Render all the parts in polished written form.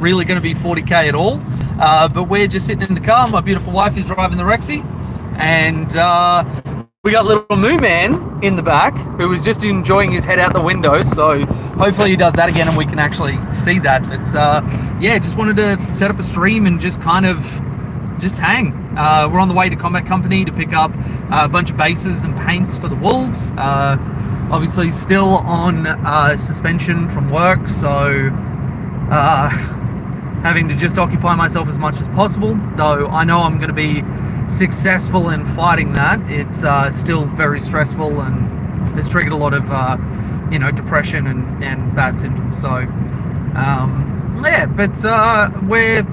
really going to be 40k at all. But we're just sitting in the car. My beautiful wife is driving the Rexy, and we got little Moo Man in the back who was just enjoying his head out the window. So hopefully he does that again and we can actually see that. But yeah, just wanted to set up a stream and just kind of just hang. We're on the way to Combat Company to pick up a bunch of bases and paints for the Wolves. Obviously still on suspension from work, so having to just occupy myself as much as possible, though I know I'm going to be successful in fighting that. It's still very stressful and has triggered a lot of depression and bad symptoms. So yeah, but we're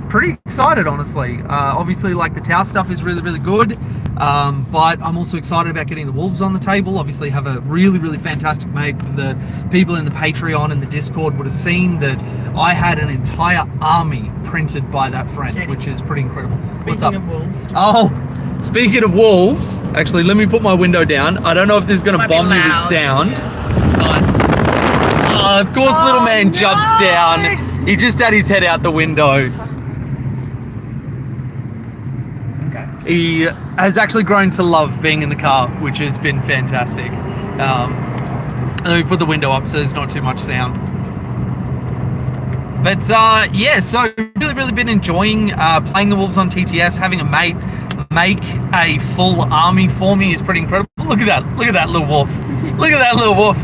pretty excited, honestly. Obviously, like, the Tau stuff is really, really good, but I'm also excited about getting the Wolves on the table. Obviously have a really, really fantastic mate. The people in the Patreon and the Discord would have seen that I had an entire army printed by that friend, Jenny, which is pretty incredible. Speaking What's up? of Wolves. Oh, speaking of Wolves, actually, let me put my window down. I don't know if this is going to bomb you with sound. Yeah. Of course, little man jumps down. He just had his head out the window. He has actually grown to love being in the car, which has been fantastic. Let me put the window up so there's not too much sound. But yeah, so really been enjoying playing the Wolves on TTS. Having a mate make a full army for me is pretty incredible. Look at that little wolf. Look at that little wolf.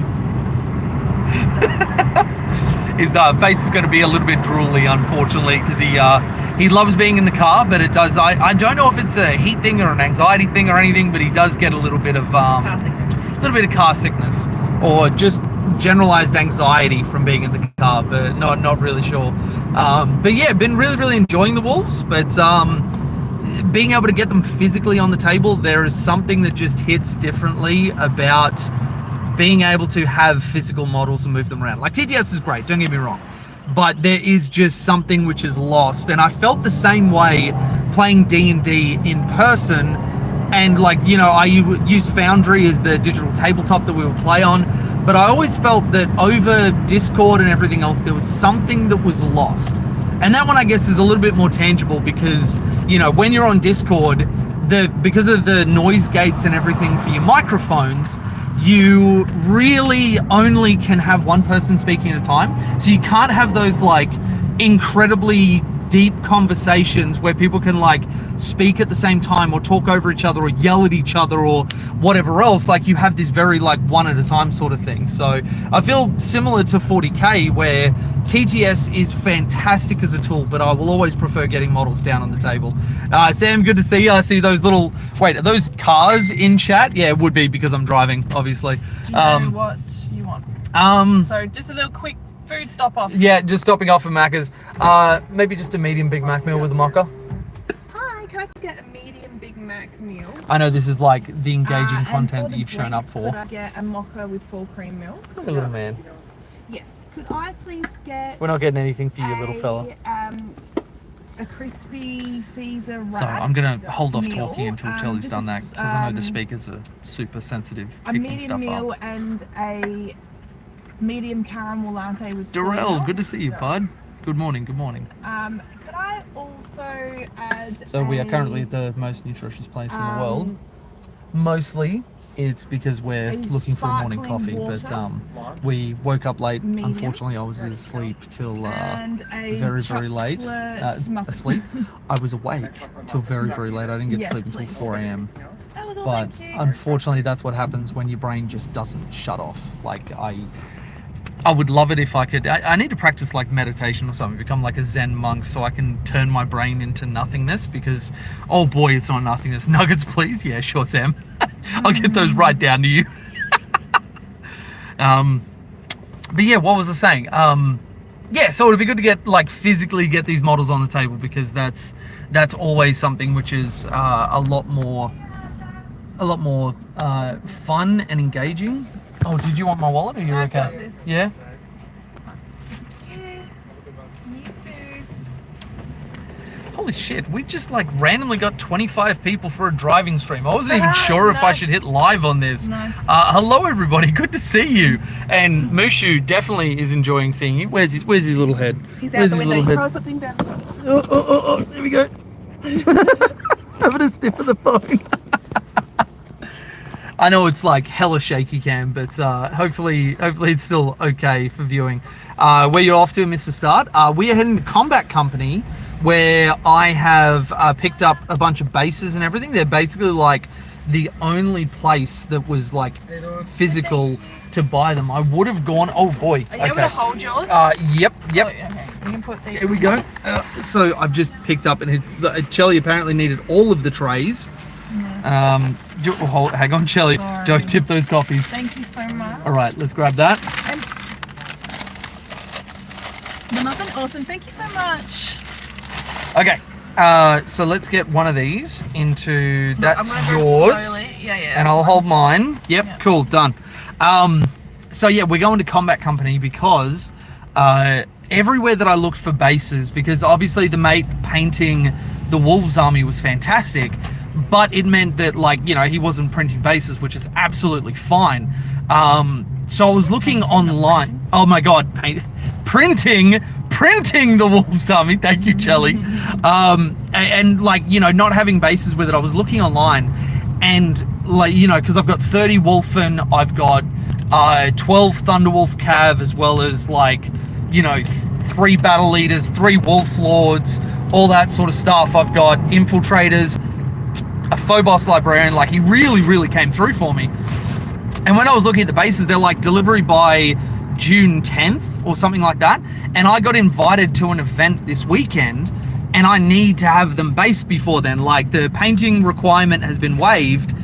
His face is going to be a little bit drooly, unfortunately, because he loves being in the car, but it does. I don't know if it's a heat thing or an anxiety thing or anything, but he does get a little bit of car sickness, or just generalized anxiety from being in the car, but not really sure. But yeah, been really enjoying the Wolves, but being able to get them physically on the table, there is something that just hits differently about being able to have physical models and move them around. Like, TTS is great, don't get me wrong, but there is just something which is lost. And I felt the same way playing D&D in person, and I used Foundry as the digital tabletop that we would play on, but I always felt that over Discord and everything else, there was something that was lost. And that one, I guess, is a little bit more tangible because, when you're on Discord, because of the noise gates and everything for your microphones, you really only can have one person speaking at a time. So you can't have those incredibly deep conversations where people can speak at the same time or talk over each other or yell at each other or whatever else. You have this very one at a time sort of thing. So I feel similar to 40k, where TTS is fantastic as a tool, but I will always prefer getting models down on the table. Sam, good to see you. I see those little, wait, are those cars in chat? Yeah, it would be because I'm driving, obviously. Do you know what you want? So just a little quick food stop off. Yeah, just stopping off at Macca's. Maybe just a medium Big Mac meal with a mocha. Hi, can I get a medium Big Mac meal? I know this is the engaging content that you've shown up for. Could I get a mocha with full cream milk? Look at the little man. Yes. Could I please get... We're not getting anything for you, little fella. A crispy Caesar wrap. So I'm going to hold off meal. talking until Charlie's done that, because I know the speakers are super sensitive picking stuff up. A medium meal and a medium caramel latte with Darrell, soda. good to see you, bud. Good morning, good morning. Could I also add So we are currently at the most nutritious place in the world. Mostly it's because we're looking for a morning coffee, but we woke up late. Medium. Unfortunately, I was asleep till very late. Muffin. Asleep. I was awake till very late. I didn't get to sleep until 4 a.m. But unfortunately, that's what happens when your brain just doesn't shut off. I would love it if I could. I need to practice meditation or something, become a Zen monk, so I can turn my brain into nothingness, because, oh boy, it's not nothingness. Nuggets, please. Yeah, sure, Sam. I'll get those right down to you. But yeah, what was I saying? Yeah, so it'd be good to get physically get these models on the table, because that's always something which is a lot more fun and engaging. Oh, did you want my wallet, or are you okay? Yeah? Yeah, me too. Holy shit, we've just like randomly got 25 people for a driving stream. I wasn't even Ah, sure if I nice. should hit live on this. Nice. Hello everybody, good to see you. And Mushu definitely is enjoying seeing you. Where's his little head? He's Where's out the his window. little You head? probably put thing down. Oh, there we go. Having a sniff of the phone. I know it's like hella shaky cam, but hopefully it's still okay for viewing. Where you're off to, Mr. Start? We are heading to Combat Company, where I have picked up a bunch of bases and everything. They're basically like the only place that was like physical to buy them. I would have gone. Oh boy. Are you able to hold yours? Yep. Oh, okay. You can put these. Here we go. So I've just picked up, and Chelly apparently needed all of the trays. Hang on, Chelly. Sorry. Don't tip those coffees. Thank you so much. All right, let's grab that. You're nothing awesome. Thank you so much. Okay. So let's get one of these into. That's I'm gonna go yours. slowly. Yeah. And I'll hold mine. Yep. Yeah. Cool. Done. So yeah, we're going to Combat Company because everywhere that I looked for bases, because obviously the mate painting the Wolves army was fantastic, but it meant that, like, you know, he wasn't printing bases, which is absolutely fine. So I was looking online. Oh my god, printing the Wolves army. Thank you, Chelly. And like, you know, not having bases with it, I was looking online, and like, you know, because I've got 30 Wolfen, I've got 12 Thunderwolf Cav, as well as, like, you know, 3 battle leaders, 3 Wolf Lords, all that sort of stuff. I've got infiltrators, a Phobos librarian. Like, he really came through for me. And when I was looking at the bases, they're like delivery by June 10th or something like that. And I got invited to an event this weekend, and I need to have them based before then. Like, the painting requirement has been waived,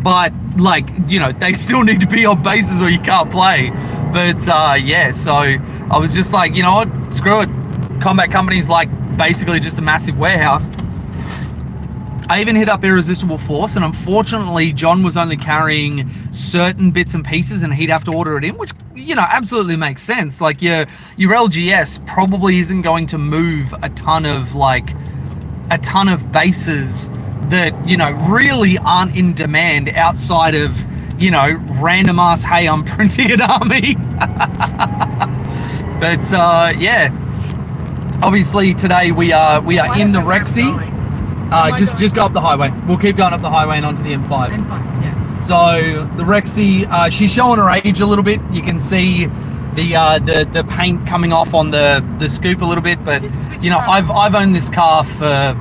but, like, you know, they still need to be on bases or you can't play. But yeah, so I was just like, you know what, screw it. Combat Company's like basically just a massive warehouse. I even hit up Irresistible Force, and unfortunately John was only carrying certain bits and pieces, and he'd have to order it in, which, you know, absolutely makes sense. Like, your LGS probably isn't going to move a ton of bases that, you know, really aren't in demand outside of, you know, random ass, hey, I'm printing an army. But yeah, obviously today we are in the Rexy. Just go up the highway. We'll keep going up the highway and onto the M5. M5, yeah. So the Rexy, she's showing her age a little bit. You can see the paint coming off on the scoop a little bit, but you know, I've owned this car for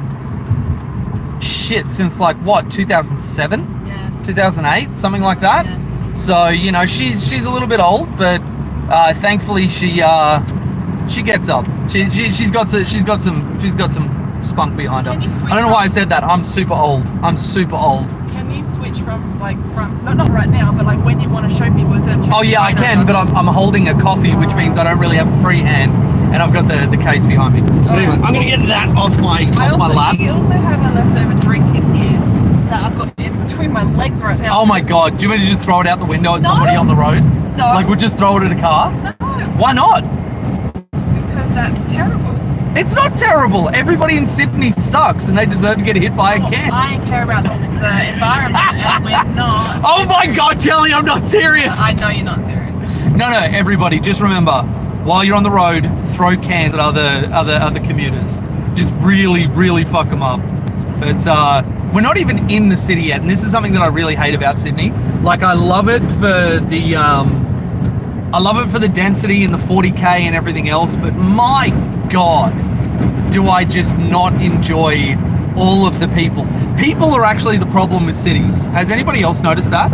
shit since like what, 2007? Yeah. 2008, something like that. Yeah. So, you know, she's a little bit old, but thankfully she gets up. She's got some spunk behind her. Can you switch I don't know why I from- said that. I'm super old. Can you switch from not right now, but like when you want to show people? Is that Oh yeah, I can, but I'm holding a coffee, which means I don't really have a free hand, and I've got the case behind me. But anyway, I'm gonna get that off my lap. You also have a leftover drink in here that I've got in between my legs right now. Oh my god, do you want me to just throw it out the window at somebody on the road? No. Like, we'll just throw it at a car? No, Why not? because that's terrible. It's not terrible. Everybody in Sydney sucks, and they deserve to get hit by a can. I care about the environment, and we're not. Oh my god, Jelly, I'm not serious. I know you're not serious. No, everybody, just remember, while you're on the road, throw cans at other commuters. Just really fuck them up. But we're not even in the city yet, and this is something that I really hate about Sydney. Like, I love it for the density and the 40k and everything else, but my god, do I just not enjoy all of the people. People are actually the problem with cities. Has anybody else noticed that?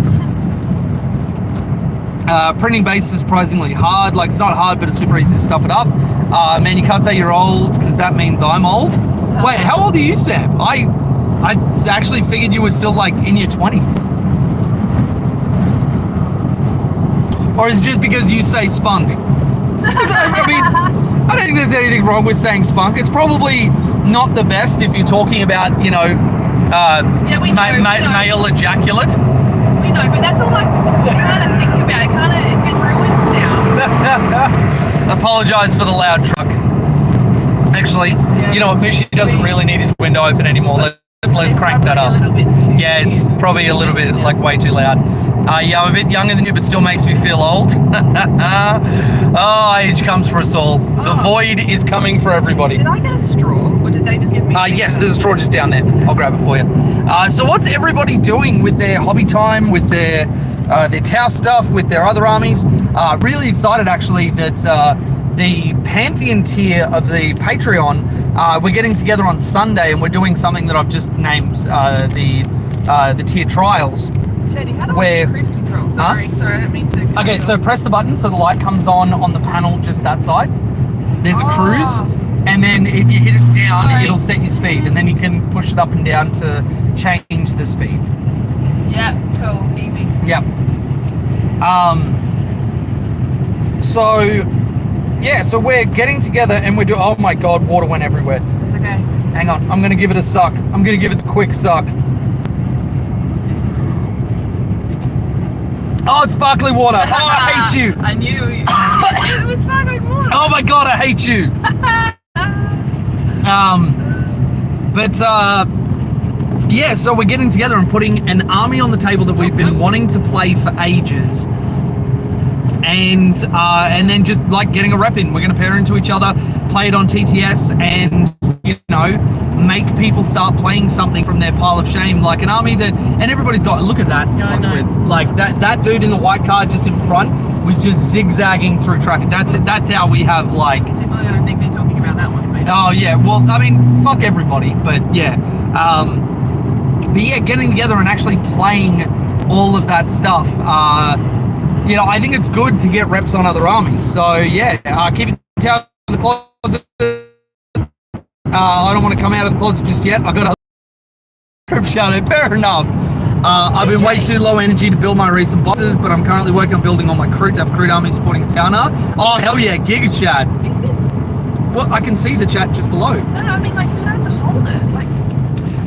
Printing base is surprisingly hard. Like, it's not hard, but it's super easy to stuff it up. Man, you can't say you're old, because that means I'm old. Wait, how old are you, Sam? I actually figured you were still, like, in your 20s. Or is it just because you say spunk? I mean, I don't think there's anything wrong with saying spunk. It's probably not the best if you're talking about, you know, male ejaculate. We know, but that's all I kind of think about. It's been ruined now. Apologise for the loud truck. Actually, you know what? Mishy doesn't really need his window open anmore. Let's crank that up. Yeah, it's probably a little bit like way too loud. Yeah, I'm a bit younger than you, but still makes me feel old. Oh, age comes for us all. The void is coming for everybody. Did I get a straw, or did they just give me? Yes, there's a straw just down there. I'll grab it for you. So what's everybody doing with their hobby time, with their Taos stuff, with their other armies? Really excited actually that the Pantheon tier of the Patreon, we're getting together on Sunday and we're doing something that I've just named the tier trials. Jody, how do I cruise control? Sorry, I didn't mean to. Okay, so press the button so the light comes on the panel just that side. There's a cruise, and then if you hit it down, it'll set your speed, and then you can push it up and down to change the speed. Yeah, cool, easy. Yep. So we're getting together and we're doing. Oh my God, water went everywhere. It's okay. Hang on, I'm gonna give it a suck. I'm gonna give it the quick suck. Oh, it's sparkling water. Oh, I hate you. I knew it was sparkling water. Oh my God, I hate you. Yeah, so we're getting together and putting an army on the table that we've been wanting to play for ages. And then just like getting a rep in. We're going to pair into each other, play it on TTS, and, you know, make people start playing something from their pile of shame, like an army that, and everybody's got, look at that. I know. Like that dude in the white car just in front was just zigzagging through traffic. That's how we have like. People are going to think they're talking about that one. Maybe. Oh yeah, well, I mean, fuck everybody, but yeah. But yeah, getting together and actually playing all of that stuff, you know, I think it's good to get reps on other armies. So yeah, keeping out of the closet. I don't want to come out of the closet just yet. I got a grip shadow. Fair enough. I've been way too low energy to build my recent bosses, but I'm currently working on building all my crew to have a crew army supporting a towner. Oh hell yeah, Giga Chat. Is this? Well, I can see the chat just below. No, I mean like so you don't have to hold it, like.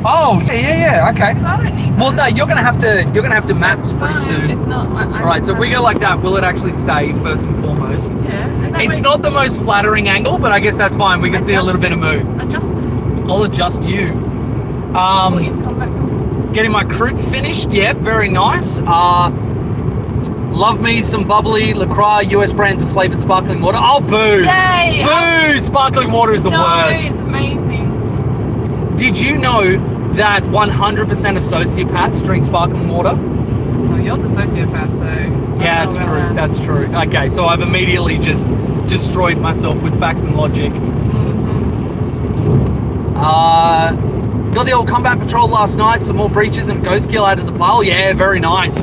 Oh yeah, okay. Because I don't need. Well, no, you're gonna have to maps pretty soon. It's not. All right, so if we go like that, will it actually stay first and foremost? Yeah. It's not the most flattering angle, but I guess that's fine. We can see a little bit of move. Adjust it. I'll adjust you. Will you come back? Getting my croup finished. Yep, very nice. Love me some bubbly LaCroix US brands of flavored sparkling water. Oh, boo! Yay! Boo! Sparkling water is the worst. No, it's amazing. Did you know that 100% of sociopaths drink sparkling water? Well, you're the sociopath, so. Yeah, that's true. That. That's true. Okay, so I've immediately just destroyed myself with facts and logic. Got the old combat patrol last night. Some more breaches and ghost kill out of the pile. Yeah, very nice.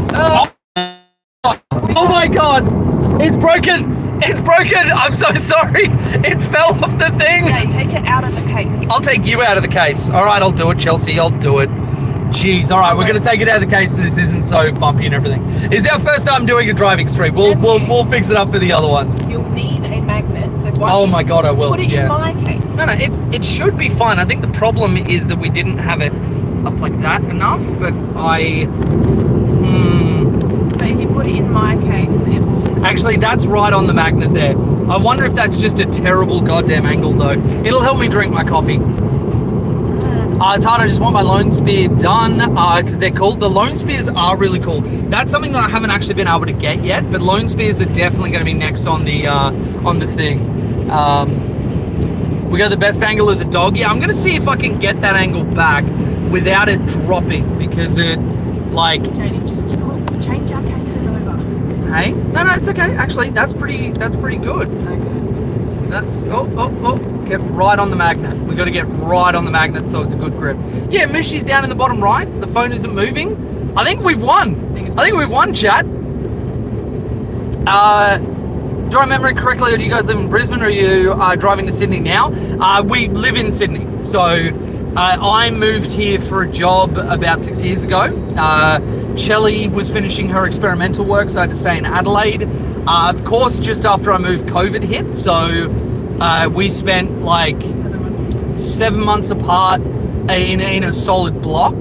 Oh my God! It's broken! It's broken! I'm so sorry! It fell off the thing! Okay, take it out of the case. I'll take you out of the case. Alright, I'll do it, Chelsea. I'll do it. Jeez, alright, we're gonna take it out of the case so this isn't so bumpy and everything. It's our first time doing a driving stream. We'll fix it up for the other ones. You'll need a magnet, so oh my God, I will. Put it in my case. No, it should be fine. I think the problem is that we didn't have it up like that enough, but But if you put it in my case, it will. Actually, that's right on the magnet there. I wonder if that's just a terrible goddamn angle though. It'll help me drink my coffee. It's hard. I just want my Lone Spear done because they're cool. The Lone Spears are really cool. That's something that I haven't actually been able to get yet, but Lone Spears are definitely going to be next on the thing. We got the best angle of the dog. Yeah, I'm going to see if I can get that angle back without it dropping because it like. Jody, just change our cases over. Hey, no, it's okay. Actually, that's pretty good. Okay. That's get right on the magnet. We got to get right on the magnet so it's a good grip. Yeah, Mishy's down in the bottom right. The phone isn't moving. I think we've won. I think we've won, chat. Do I remember it correctly, or do you guys live in Brisbane, or are you driving to Sydney now? We live in Sydney. So I moved here for a job about 6 years ago. Shelley was finishing her experimental work, so I had to stay in Adelaide. Of course, just after I moved, COVID hit. So we spent like 7 months apart in a solid block.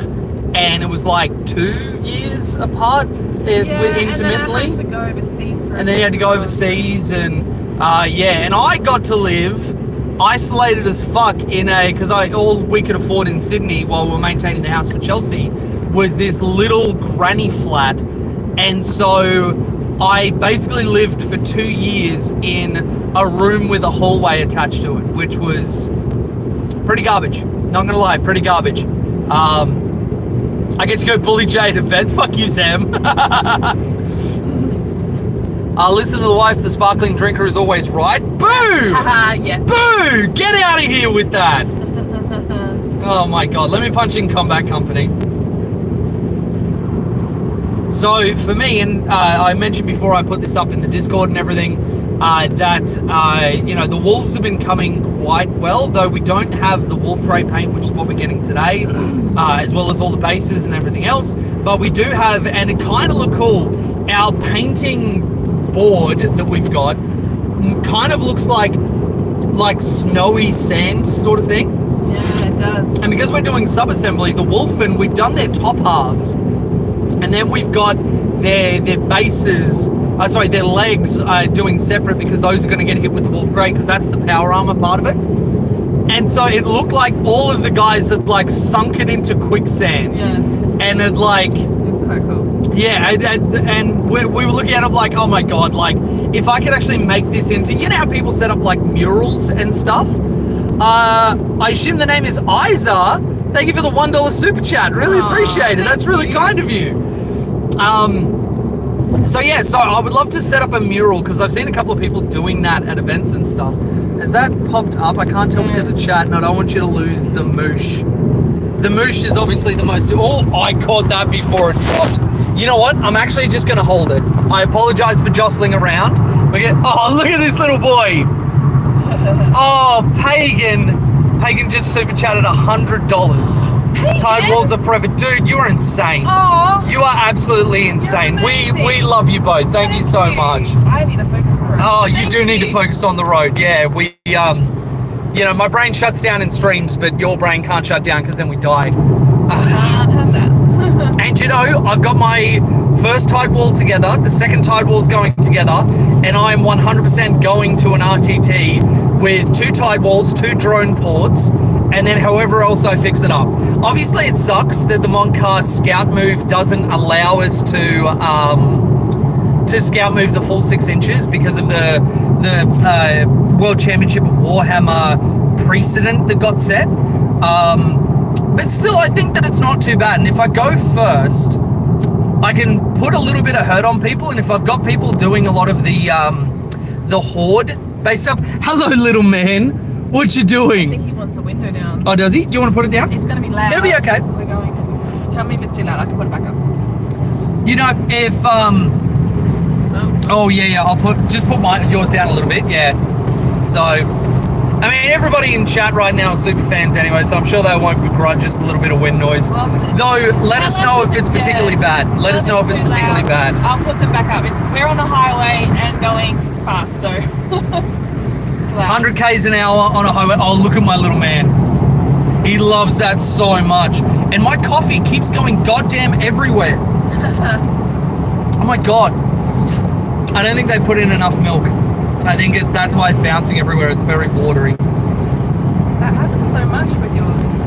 And it was like 2 years apart intermittently. And then I had to go overseas and then you had to go overseas, and and I got to live isolated as fuck because all we could afford in Sydney while we were maintaining the house for Chelsea was this little granny flat, and so I basically lived for 2 years in a room with a hallway attached to it, which was pretty garbage. Not gonna lie, pretty garbage. I get to go bully Jay at events. Fuck you, Sam. Listen to the wife, the sparkling drinker is always right. Boo! Yes. Boo! Get out of here with that. Oh my God, let me punch in Combat Company. So for me, and I mentioned before I put this up in the Discord and everything, that the wolves have been coming quite well, though we don't have the wolf grey paint, which is what we're getting today, as well as all the bases and everything else. But we do have, and it kind of look cool, our painting board that we've got kind of looks like snowy sand sort of thing. Yeah, it does. And because we're doing sub-assembly, the Wolfen, we've done their top halves, and then we've got their bases, their legs doing separate, because those are going to get hit with the Wolf Grey, because that's the power armor part of it. And so it looked like all of the guys had like sunk it into quicksand. Yeah. And it like... It's quite cool. Yeah, and we were looking at it like, oh my God, like if I could actually make this into, you know how people set up like murals and stuff? I assume the name is Isa. Thank you for the $1 super chat. Really appreciate it. That's really kind of you. So I would love to set up a mural, because I've seen a couple of people doing that at events and stuff. Has that popped up? I can't tell because of chat, and I don't want you to lose the moosh. The moosh is obviously the most... Oh, I caught that before it dropped. You know what? I'm actually just going to hold it. I apologize for jostling around. Oh, look at this little boy. Oh, Pagan just super chatted $100. Tide Walls are forever. Dude, you are insane. Aww. You are absolutely insane. We love you both. Thank you so much. I need to focus on the road. Oh, you do need to focus on the road. Yeah, we, my brain shuts down in streams, but your brain can't shut down, because then we die. Can't have that. And I've got my first tide wall together, the second tide wall's going together, and I'm 100% going to an RTT with 2 tide walls, 2 drone ports, and then however else I fix it up. Obviously it sucks that the Montcar scout move doesn't allow us to scout move the full 6 inches because of the World Championship of Warhammer precedent that got set. But still, I think that it's not too bad. And if I go first, I can put a little bit of hurt on people. And if I've got people doing a lot of the horde-based stuff. Hello, little man. What you I doing? think he wants the window down. Oh, does he? Do you want to put it down? It's going to be loud. It'll be okay. We're going. Tell me if it's too loud. I can put it back up. You know, if oh yeah, I'll put yours down a little bit. Yeah. So, I mean, everybody in chat right now are super fans anyway, so I'm sure they won't begrudge us a little bit of wind noise. Well, though, let us know if it's particularly bad. Let us know if it's particularly bad. I'll put them back up. We're on the highway and going fast, so it's loud. 100 k's an hour on a highway. Oh, look at my little man. He loves that so much. And my coffee keeps going goddamn everywhere. Oh my God. I don't think they put in enough milk. I think that's why it's bouncing everywhere. It's very watery. That happens so much with yours.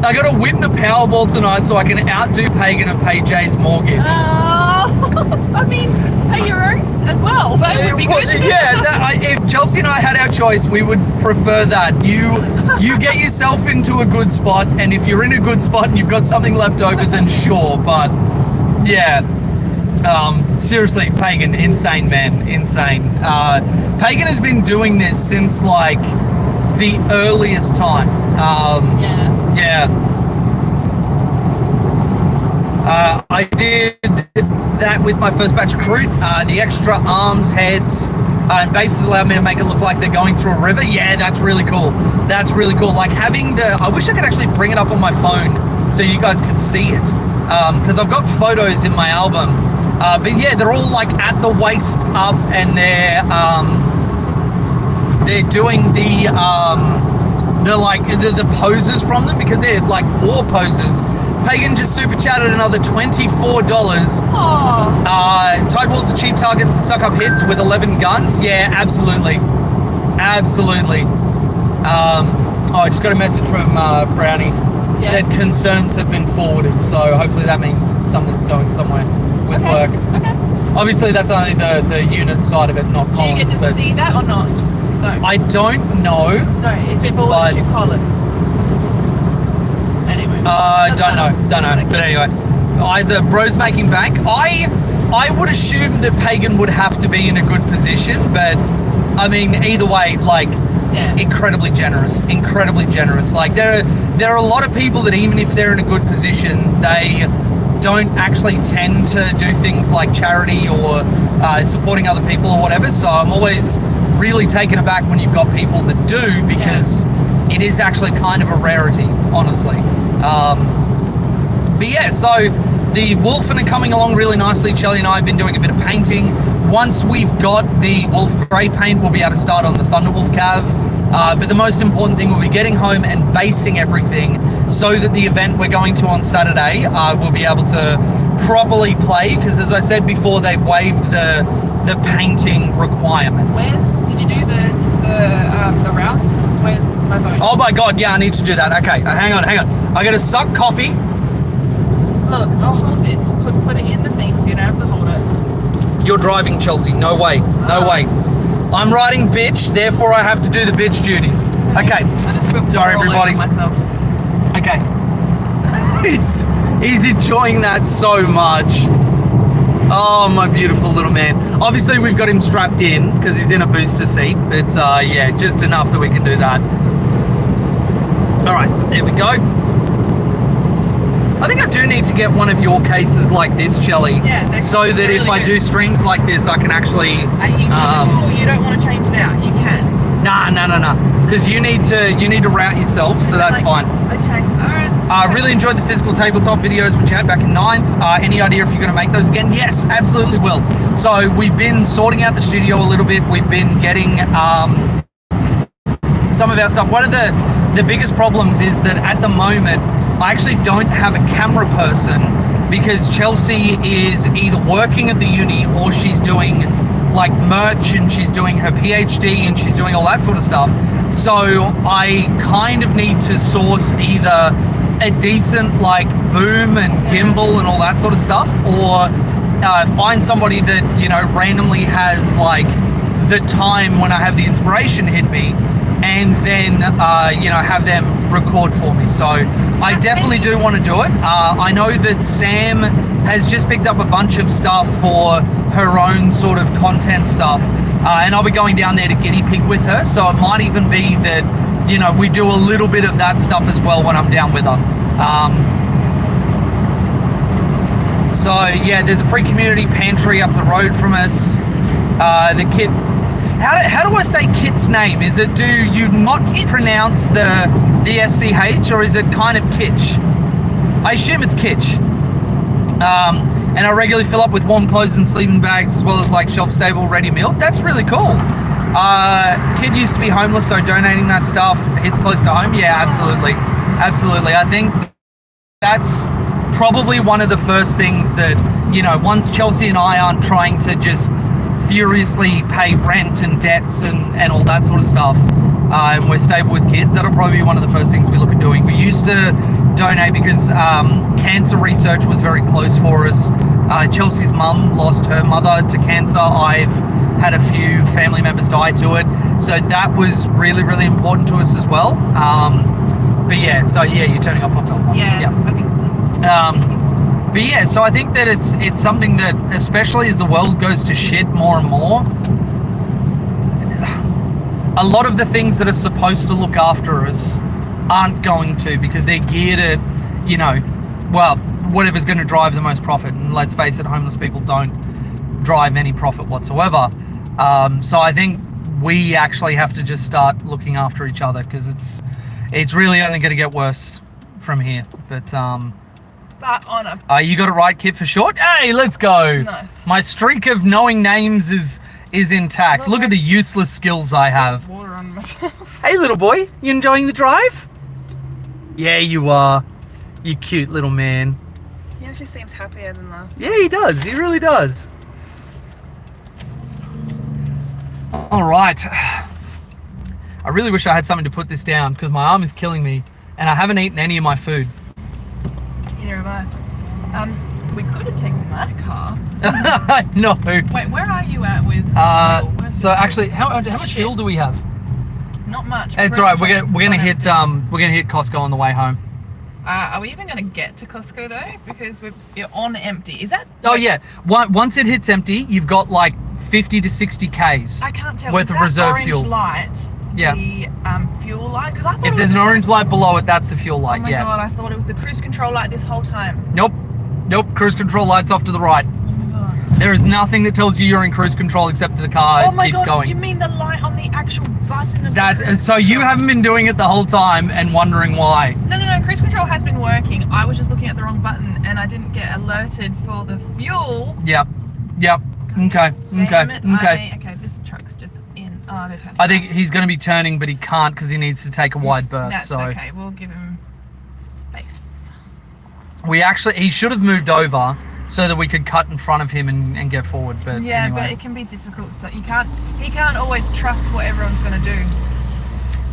I got to win the Powerball tonight so I can outdo Pagan and pay Jay's mortgage. I mean, pay your own as well. That would be good. Yeah, if Chelsea and I had our choice, we would prefer that. You get yourself into a good spot, and if you're in a good spot and you've got something left over, then sure. But yeah, seriously, Pagan, insane, man, insane. Pagan has been doing this since like the earliest time. Yeah. I did that with my first batch of crew. The extra arms, heads, and bases allowed me to make it look like they're going through a river. Yeah, that's really cool. That's really cool. Like having I wish I could actually bring it up on my phone so you guys could see it. Because I've got photos in my album. But yeah, they're all like at the waist up, and they're doing the poses from them, because they're like war poses. Pagan just super chatted another $24. Tide Walls are cheap targets to suck up hits with 11 guns. Yeah, absolutely. Absolutely. I just got a message from Brownie. Yeah. Said concerns have been forwarded, so hopefully that means something's going somewhere with work. Okay. Obviously, that's only the unit side of it, not Do Collins. you get to see that or not? No. I don't know. No, it's been forwarded to Collins. Anyway. Don't know. But anyway, Isa, bros making bank. I would assume that Pagan would have to be in a good position, but I mean, either way, like, incredibly generous. Like, there are a lot of people that even if they're in a good position, they don't actually tend to do things like charity or supporting other people or whatever. So I'm always really taken aback when you've got people that do, because it is actually kind of a rarity, honestly. But yeah, so the Wolfen are coming along really nicely. Shelley and I have been doing a bit of painting. Once we've got the Wolf Grey paint, we'll be able to start on the Thunderwolf Cav. But the most important thing will be getting home and basing everything so that the event we're going to on Saturday, we'll be able to properly play, because as I said before, they've waived the painting requirement. Did you do the route? Where's my phone? Oh my god, yeah, I need to do that. Okay, hang on. I gotta suck coffee. Look, I'll hold this. Put it in the thing so you don't have to hold it. You're driving, Chelsea. No way. I'm riding bitch, therefore I have to do the bitch duties. Okay. I just spilled Sorry, all over everybody. myself. Okay. he's enjoying that so much. Oh, my beautiful little man. Obviously, we've got him strapped in because he's in a booster seat. It's, yeah, just enough that we can do that. All right, there we go. I think I do need to get one of your cases like this, Shelley. Yeah, so that really if I do streams like this, I can actually... Are you sure you don't want to change it out? You can. Nah. Because you need to route yourself, so that's fine. Okay, all right. Really enjoyed the physical tabletop videos which you had back in 9th. Any idea if you're going to make those again? Yes, absolutely will. So we've been sorting out the studio a little bit. We've been getting some of our stuff. One of the biggest problems is that at the moment, I actually don't have a camera person, because Chelsea is either working at the uni or she's doing like merch and she's doing her PhD and she's doing all that sort of stuff. So I kind of need to source either a decent like boom and gimbal and all that sort of stuff, or find somebody that, you know, randomly has like the time when I have the inspiration hit me, and then you know, have them record for me. So I definitely do want to do it. I know that Sam has just picked up a bunch of stuff for her own sort of content stuff, and I'll be going down there to guinea pig with her, so it might even be that, you know, we do a little bit of that stuff as well when I'm down with her. So yeah, there's a free community pantry up the road from us. The kit, how do I say Kit's name? Is it, do you not pronounce the SCH, or is it kind of Kitch? I assume it's Kitch. And I regularly fill up with warm clothes and sleeping bags, as well as like shelf-stable ready meals. That's really cool. Kid used to be homeless, so donating that stuff hits close to home. Yeah, absolutely. I think that's probably one of the first things that, you know, once Chelsea and I aren't trying to just furiously pay rent and debts and all that sort of stuff, and we're stable with kids, that'll probably be one of the first things we look at doing. We used to donate because cancer research was very close for us. Chelsea's mum lost her mother to cancer. I've had a few family members die to it, so that was really, really important to us as well. But yeah, so yeah, you're turning off on top. Yeah. I think so. But yeah, so I think that it's something that, especially as the world goes to shit more and more, a lot of the things that are supposed to look after us aren't going to, because they're geared at, you know, well, whatever's going to drive the most profit. And let's face it, homeless people don't drive any profit whatsoever. So I think we actually have to just start looking after each other, because it's really only going to get worse from here. But on a... you got it right, Kit, for short. Hey, let's go. Nice. My streak of knowing names is intact. Look at the useless skills I have. Water on myself. Hey, little boy, you enjoying the drive? Yeah, you are. You cute little man. He actually seems happier than last. Yeah, he does. He really does. All right. I really wish I had something to put this down because my arm is killing me and I haven't eaten any of my food. Neither have I. We could have taken my car. No. Wait, where are you at with fuel? So actually, how much fuel do we have? Not much. It's all right. We're gonna hit Costco on the way home. Are we even going to get to Costco though? Because you're on empty. Is that? Oh yeah. Once it hits empty, you've got like 50 to 60 Ks. I can't tell. Worth of reserve orange fuel. Light. Yeah. The fuel light. Because I thought If there's an orange light below it, that's the fuel light. Oh my god! I thought it was the cruise control light this whole time. Nope. Cruise control light's off to the right. Oh my god. There is nothing that tells you you're in cruise control except the car keeps going. You mean the light on the actual button of the cruise So you haven't been doing it the whole time and wondering why. No. Cruise control has been working. I was just looking at the wrong button and I didn't get alerted for the fuel. Yep. Okay. Okay, this truck's just in. Oh, they're turning. I think he's going to be turning, but he can't because he needs to take a wide berth. That's so okay. We'll give him space. He should have moved over so that we could cut in front of him and get forward. But yeah, anyway. but it can be difficult. So he can't always trust what everyone's going to do.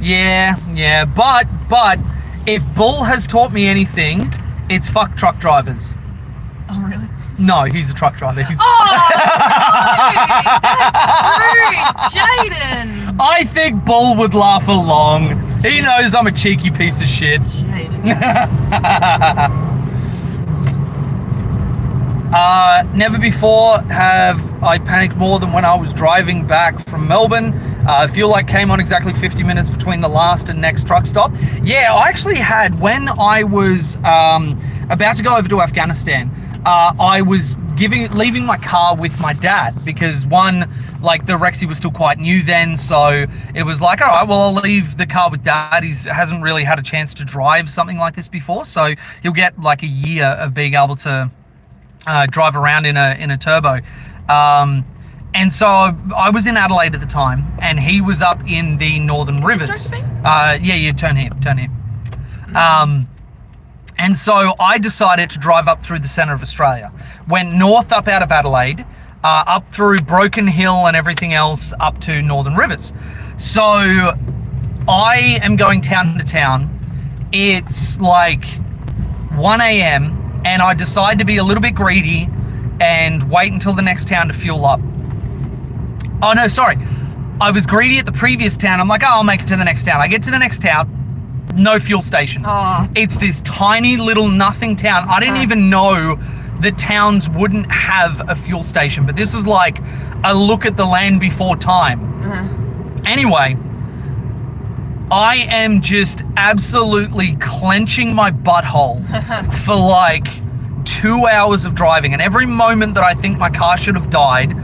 Yeah, but if Bull has taught me anything, it's fuck truck drivers. Oh really? No, he's a truck driver. He's... Oh, that's rude, Jaden. I think Bull would laugh along. He knows I'm a cheeky piece of shit. Jaden. Never before have I panicked more than when I was driving back from Melbourne. Fuel light came on exactly 50 minutes between the last and next truck stop. Yeah, I actually had, when I was about to go over to Afghanistan, I was leaving my car with my dad because one, like the Rexy was still quite new then, so it was like, all right, well, I'll leave the car with dad. He hasn't really had a chance to drive something like this before, so he'll get like a year of being able to drive around in a turbo. And so I was in Adelaide at the time, and he was up in the Northern Rivers. Yeah, you turn here. And so I decided to drive up through the centre of Australia. Went north up out of Adelaide, up through Broken Hill and everything else up to Northern Rivers. So I am going town to town. It's like 1 a.m. and I decide to be a little bit greedy and wait until the next town to fuel up. Oh no, sorry. I was greedy at the previous town. I'm like, oh, I'll make it to the next town. I get to the next town, no fuel station. Oh. It's this tiny little nothing town. I didn't even know that towns wouldn't have a fuel station, but this is like a look at the land before time. Anyway, I am just absolutely clenching my butthole for like 2 hours of driving, and every moment that I think my car should have died,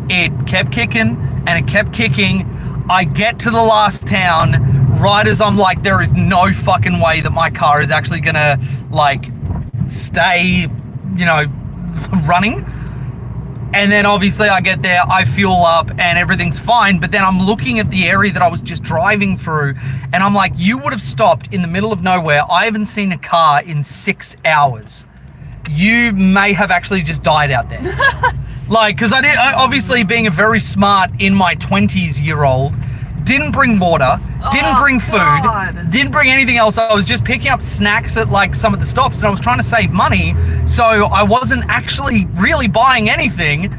it kept kicking and it kept kicking. I get to the last town right as I'm like, there is no fucking way that my car is actually gonna like stay, running. And then obviously I get there, I fuel up and everything's fine. But then I'm looking at the area that I was just driving through and I'm like, you would have stopped in the middle of nowhere. I haven't seen a car in 6 hours. You may have actually just died out there. Like, because I obviously being a very smart in my 20s year old, didn't bring water, didn't bring food, didn't bring anything else. I was just picking up snacks at like some of the stops and I was trying to save money. So I wasn't actually really buying anything.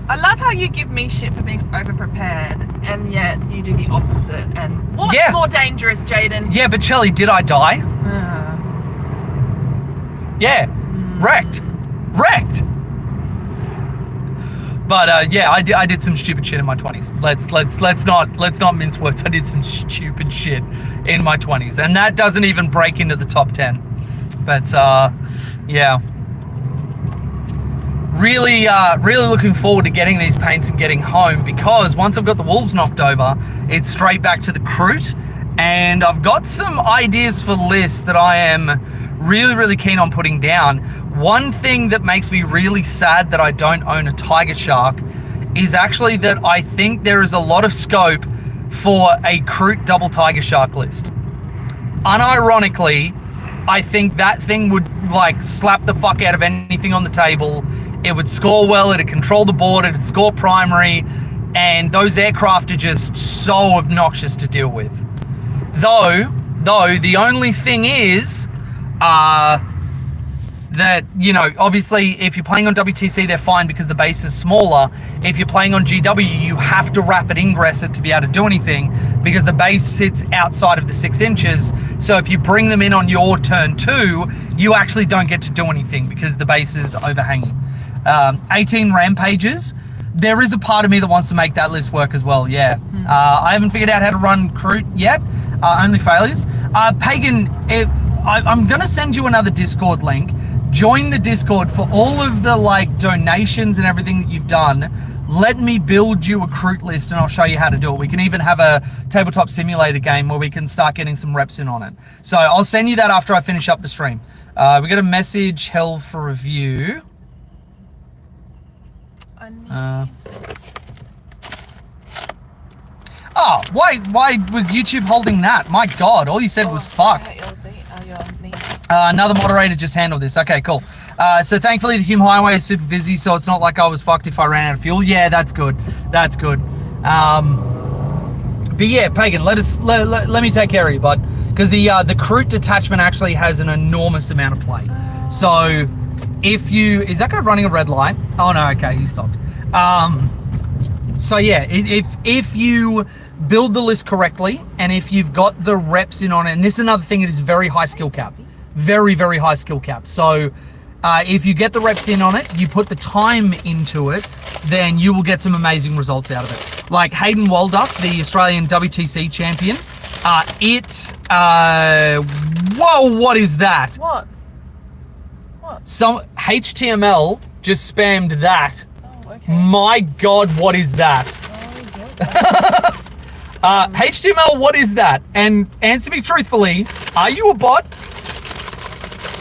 I love how you give me shit for being over-prepared and yet you do the opposite. And what's more dangerous, Jaden? Yeah, but Shelley, did I die? Yeah, wrecked. But I did some stupid shit in my 20s. Let's not mince words. I did some stupid shit in my 20s, and that doesn't even break into the top 10. But yeah, really looking forward to getting these paints and getting home, because once I've got the wolves knocked over, it's straight back to the Crute, and I've got some ideas for lists that I am really keen on putting down. One thing that makes me really sad that I don't own a tiger shark is actually that I think there is a lot of scope for a Crute double tiger shark list. Unironically, I think that thing would like slap the fuck out of anything on the table. It would score well, it'd control the board, it'd score primary, and those aircraft are just so obnoxious to deal with. Though the only thing is that, you know, obviously if you're playing on WTC, they're fine because the base is smaller. If you're playing on GW, you have to rapid ingress it to be able to do anything because the base sits outside of the 6 inches. So if you bring them in on your turn 2, you actually don't get to do anything because the base is overhanging. 18 rampages. There is a part of me that wants to make that list work as well, yeah. I haven't figured out how to run Crute yet, only failures. Pagan, I'm gonna send you another Discord link. Join the Discord for all of the like donations and everything that you've done. Let me build you a Crute list and I'll show you how to do it. We can even have a tabletop simulator game where we can start getting some reps in on it. So I'll send you that after I finish up the stream. We got a message, held for review. Oh, why was YouTube holding that? My God, all you said was fuck. Another moderator just handled this. Okay, cool. So thankfully the Hume Highway is super busy, so it's not like I was fucked if I ran out of fuel. Yeah, that's good. That's good. But yeah, Pagan, let me take care of you, bud. Because the Crute detachment actually has an enormous amount of play. So if you... Is that guy running a red light? Oh no, okay, he stopped. So yeah, if you build the list correctly, and if you've got the reps in on it, and this is another thing, it is very high skill cap. Very, very high skill cap. So if you get the reps in on it, you put the time into it, then you will get some amazing results out of it. Like Hayden Waldup, the Australian WTC champion, whoa, what is that? What? Some HTML just spammed that. Oh, okay. My God, what is that? HTML, what is that? And answer me truthfully, are you a bot?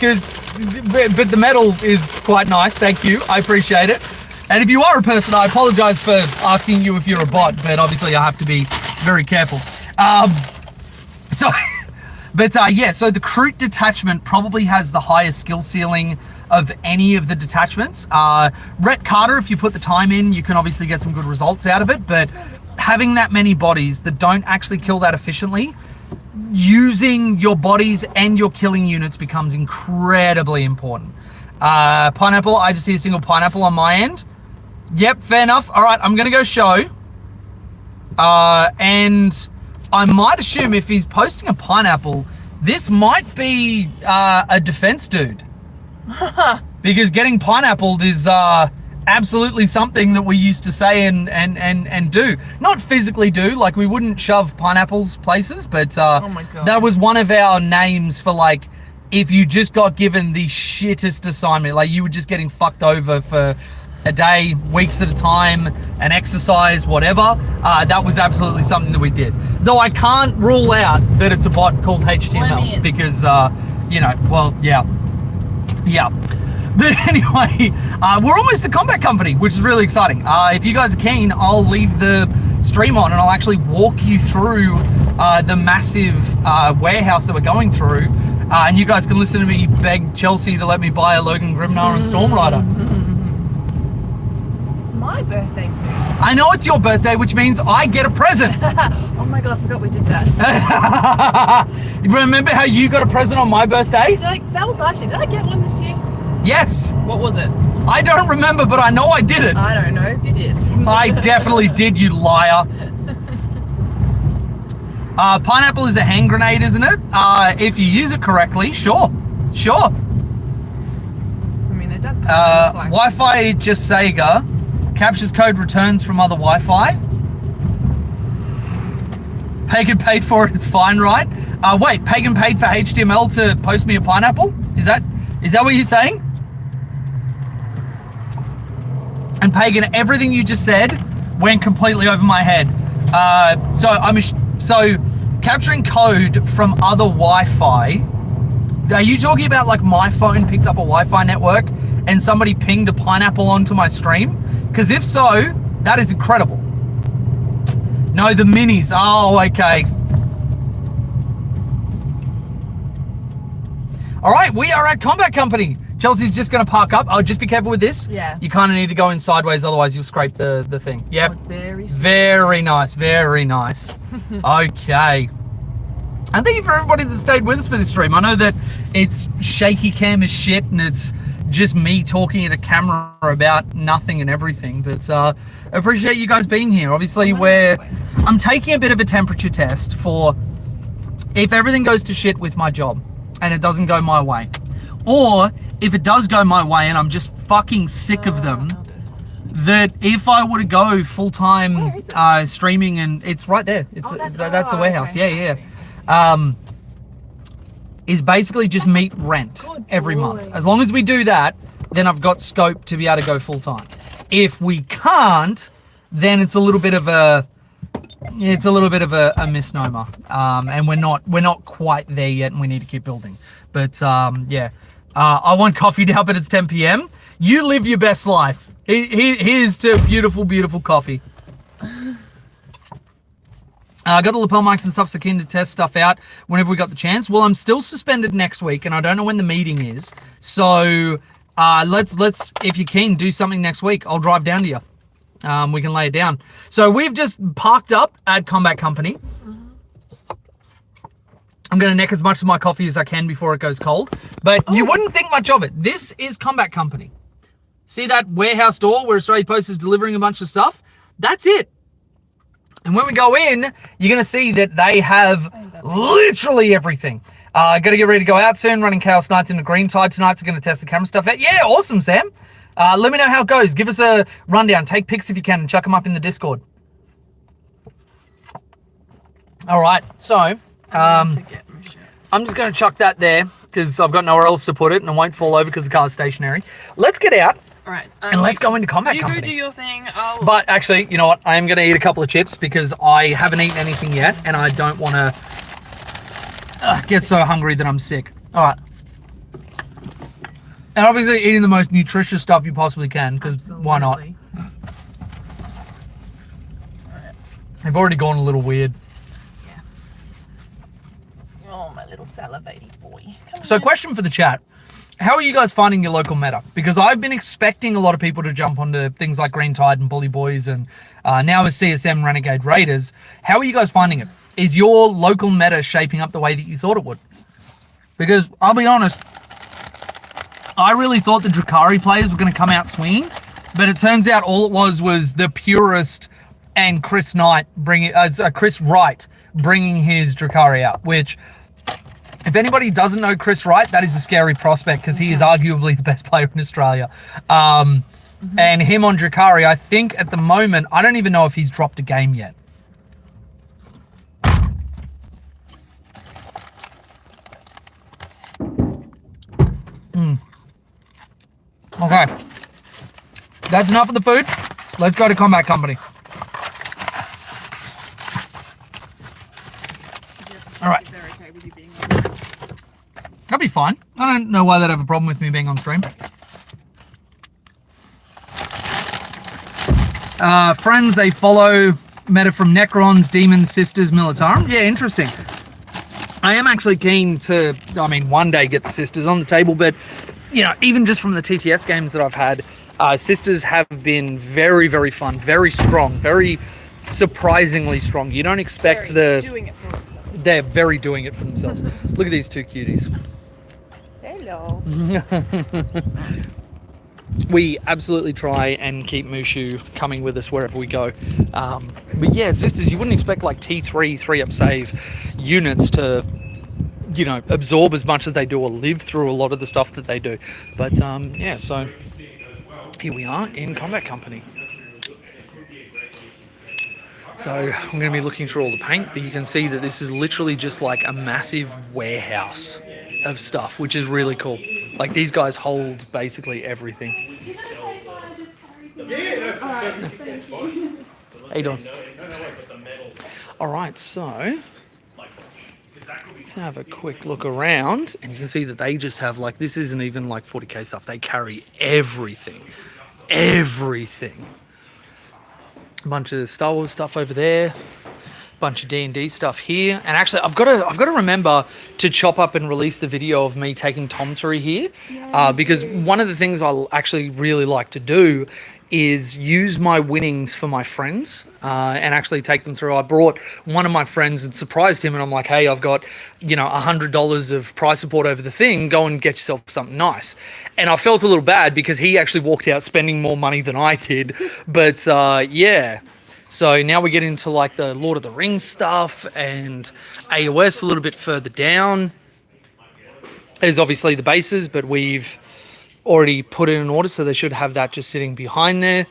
But the medal is quite nice, thank you, I appreciate it. And if you are a person, I apologize for asking you if you're a bot, but obviously I have to be very careful. So the Crute detachment probably has the highest skill ceiling of any of the detachments. Rhett Carter, if you put the time in, you can obviously get some good results out of it, but having that many bodies that don't actually kill that efficiently, using your bodies and your killing units becomes incredibly important. Pineapple, I just see a single pineapple on my end. Yep, fair enough. All right, I'm gonna go show. And I might assume if he's posting a pineapple, this might be a defense dude. Because getting pineappled is absolutely something that we used to say and do. Not physically do, like we wouldn't shove pineapples places, but oh my God. That was one of our names for like, if you just got given the shittest assignment, like you were just getting fucked over for a day, weeks at a time, an exercise, whatever, that was absolutely something that we did. Though I can't rule out that it's a bot called HTML because, you know, well, yeah. But anyway, we're almost a combat company, which is really exciting. If you guys are keen, I'll leave the stream on and I'll actually walk you through the massive warehouse that we're going through. And you guys can listen to me beg Chelsea to let me buy a Logan Grimnar and Storm Rider. It's my birthday soon. I know it's your birthday, which means I get a present. Oh my God, I forgot we did that. Remember how you got a present on my birthday? That was last year. Did I get one this year? Yes. What was it? I don't remember, but I know I did it. I don't know if you did. I definitely did, you liar. Pineapple is a hand grenade, isn't it? If you use it correctly, sure. I mean, it does come with Wi-Fi just Sega. Captures code returns from other Wi-Fi. Pagan paid for it, it's fine, right? Wait, Pagan paid for HTML to post me a pineapple? Is that what you're saying? And Pagan, everything you just said went completely over my head. So capturing code from other Wi-Fi. Are you talking about like my phone picked up a Wi-Fi network and somebody pinged a pineapple onto my stream? Because if so, that is incredible. No, the minis. Oh, okay. All right, we are at Combat Company. Chelsea's just going to park up. Oh, just be careful with this. Yeah. You kind of need to go in sideways, otherwise you'll scrape the thing. Yep. Oh, very nice, very nice. Okay. And thank you for everybody that stayed with us for this stream. I know that it's shaky cam as shit and it's just me talking at a camera about nothing and everything, but I appreciate you guys being here. Obviously, I'm taking a bit of a temperature test for if everything goes to shit with my job and it doesn't go my way, or if it does go my way and I'm just fucking sick of them, that if I were to go full-time streaming, and it's right there, that's the warehouse, okay. Is basically just meet rent every month. As long as we do that, then I've got scope to be able to go full-time. If we can't, then it's a little bit of a misnomer, and we're not quite there yet, and we need to keep building. But I want coffee now, but it's 10 p.m. You live your best life. Here's to beautiful, beautiful coffee. I got the lapel mics and stuff, so keen to test stuff out whenever we got the chance. Well, I'm still suspended next week, and I don't know when the meeting is. So let's if you're keen, do something next week. I'll drive down to you. We can lay it down. So we've just parked up at Combat Company. I'm going to neck as much of my coffee as I can before it goes cold. But you wouldn't think much of it. This is Combat Company. See that warehouse door where Australia Post is delivering a bunch of stuff? That's it. And when we go in, you're going to see that they have literally everything. Got to get ready to go out soon. Running Chaos Nights into Green Tide tonight. So going to test the camera stuff out. Yeah, awesome, Sam. Let me know how it goes. Give us a rundown. Take pics if you can and chuck them up in the Discord. All right, so I'm just going to chuck that there because I've got nowhere else to put it and it won't fall over because the car's stationary. Let's get out. All right. And let's go into Combat Company. You go do your thing. But actually, you know what? I am going to eat a couple of chips because I haven't eaten anything yet and I don't want to get so hungry that I'm sick. All right. And obviously eating the most nutritious stuff you possibly can because why not? I've already gone a little weird. Yeah. Oh, my little salivating boy. So question for the chat. How are you guys finding your local meta? Because I've been expecting a lot of people to jump onto things like Green Tide and Bully Boys and now with CSM Renegade Raiders. How are you guys finding it? Is your local meta shaping up the way that you thought it would? Because I'll be honest, I really thought the Drakari players were going to come out swinging, but it turns out all it was the purist and Chris Wright bringing his Drakari out, which... If anybody doesn't know Chris Wright, that is a scary prospect because he is arguably the best player in Australia. And him on Drakari, I think at the moment, I don't even know if he's dropped a game yet. Okay. That's enough of the food. Let's go to Combat Company. All right. That'd be fine. I don't know why they'd have a problem with me being on stream. Friends, they follow meta from Necrons, Demons, Sisters, Militarum. Yeah, interesting. I am actually keen to, one day get the Sisters on the table, but, even just from the TTS games that I've had, Sisters have been very, very fun, very strong, very surprisingly strong. You don't expect they're very doing it for themselves. Look at these two cuties. Hello. We absolutely try and keep Mushu coming with us wherever we go. But yeah, Sisters, you wouldn't expect like T3 3-up save units to, absorb as much as they do or live through a lot of the stuff that they do. But yeah, so here we are in Combat Company. So I'm going to be looking through all the paint, but you can see that this is literally just like a massive warehouse of stuff, which is really cool. Like these guys hold basically everything. How you doing? All right, so let's have a quick look around, and you can see that they just have like, this isn't even like 40k stuff. They carry everything. A bunch of Star Wars stuff over there, bunch of D&D stuff here, and actually I've got to remember to chop up and release the video of me taking Tom through here, because one of the things I'll actually really like to do is use my winnings for my friends and actually take them through. I brought one of my friends and surprised him, and I'm like, hey, I've got, $100 of prize support over the thing. Go and get yourself something nice. And I felt a little bad because he actually walked out spending more money than I did. But yeah. So now we get into like the Lord of the Rings stuff and AOS a little bit further down. There's obviously the bases, but we've already put it in order, so they should have that just sitting behind there.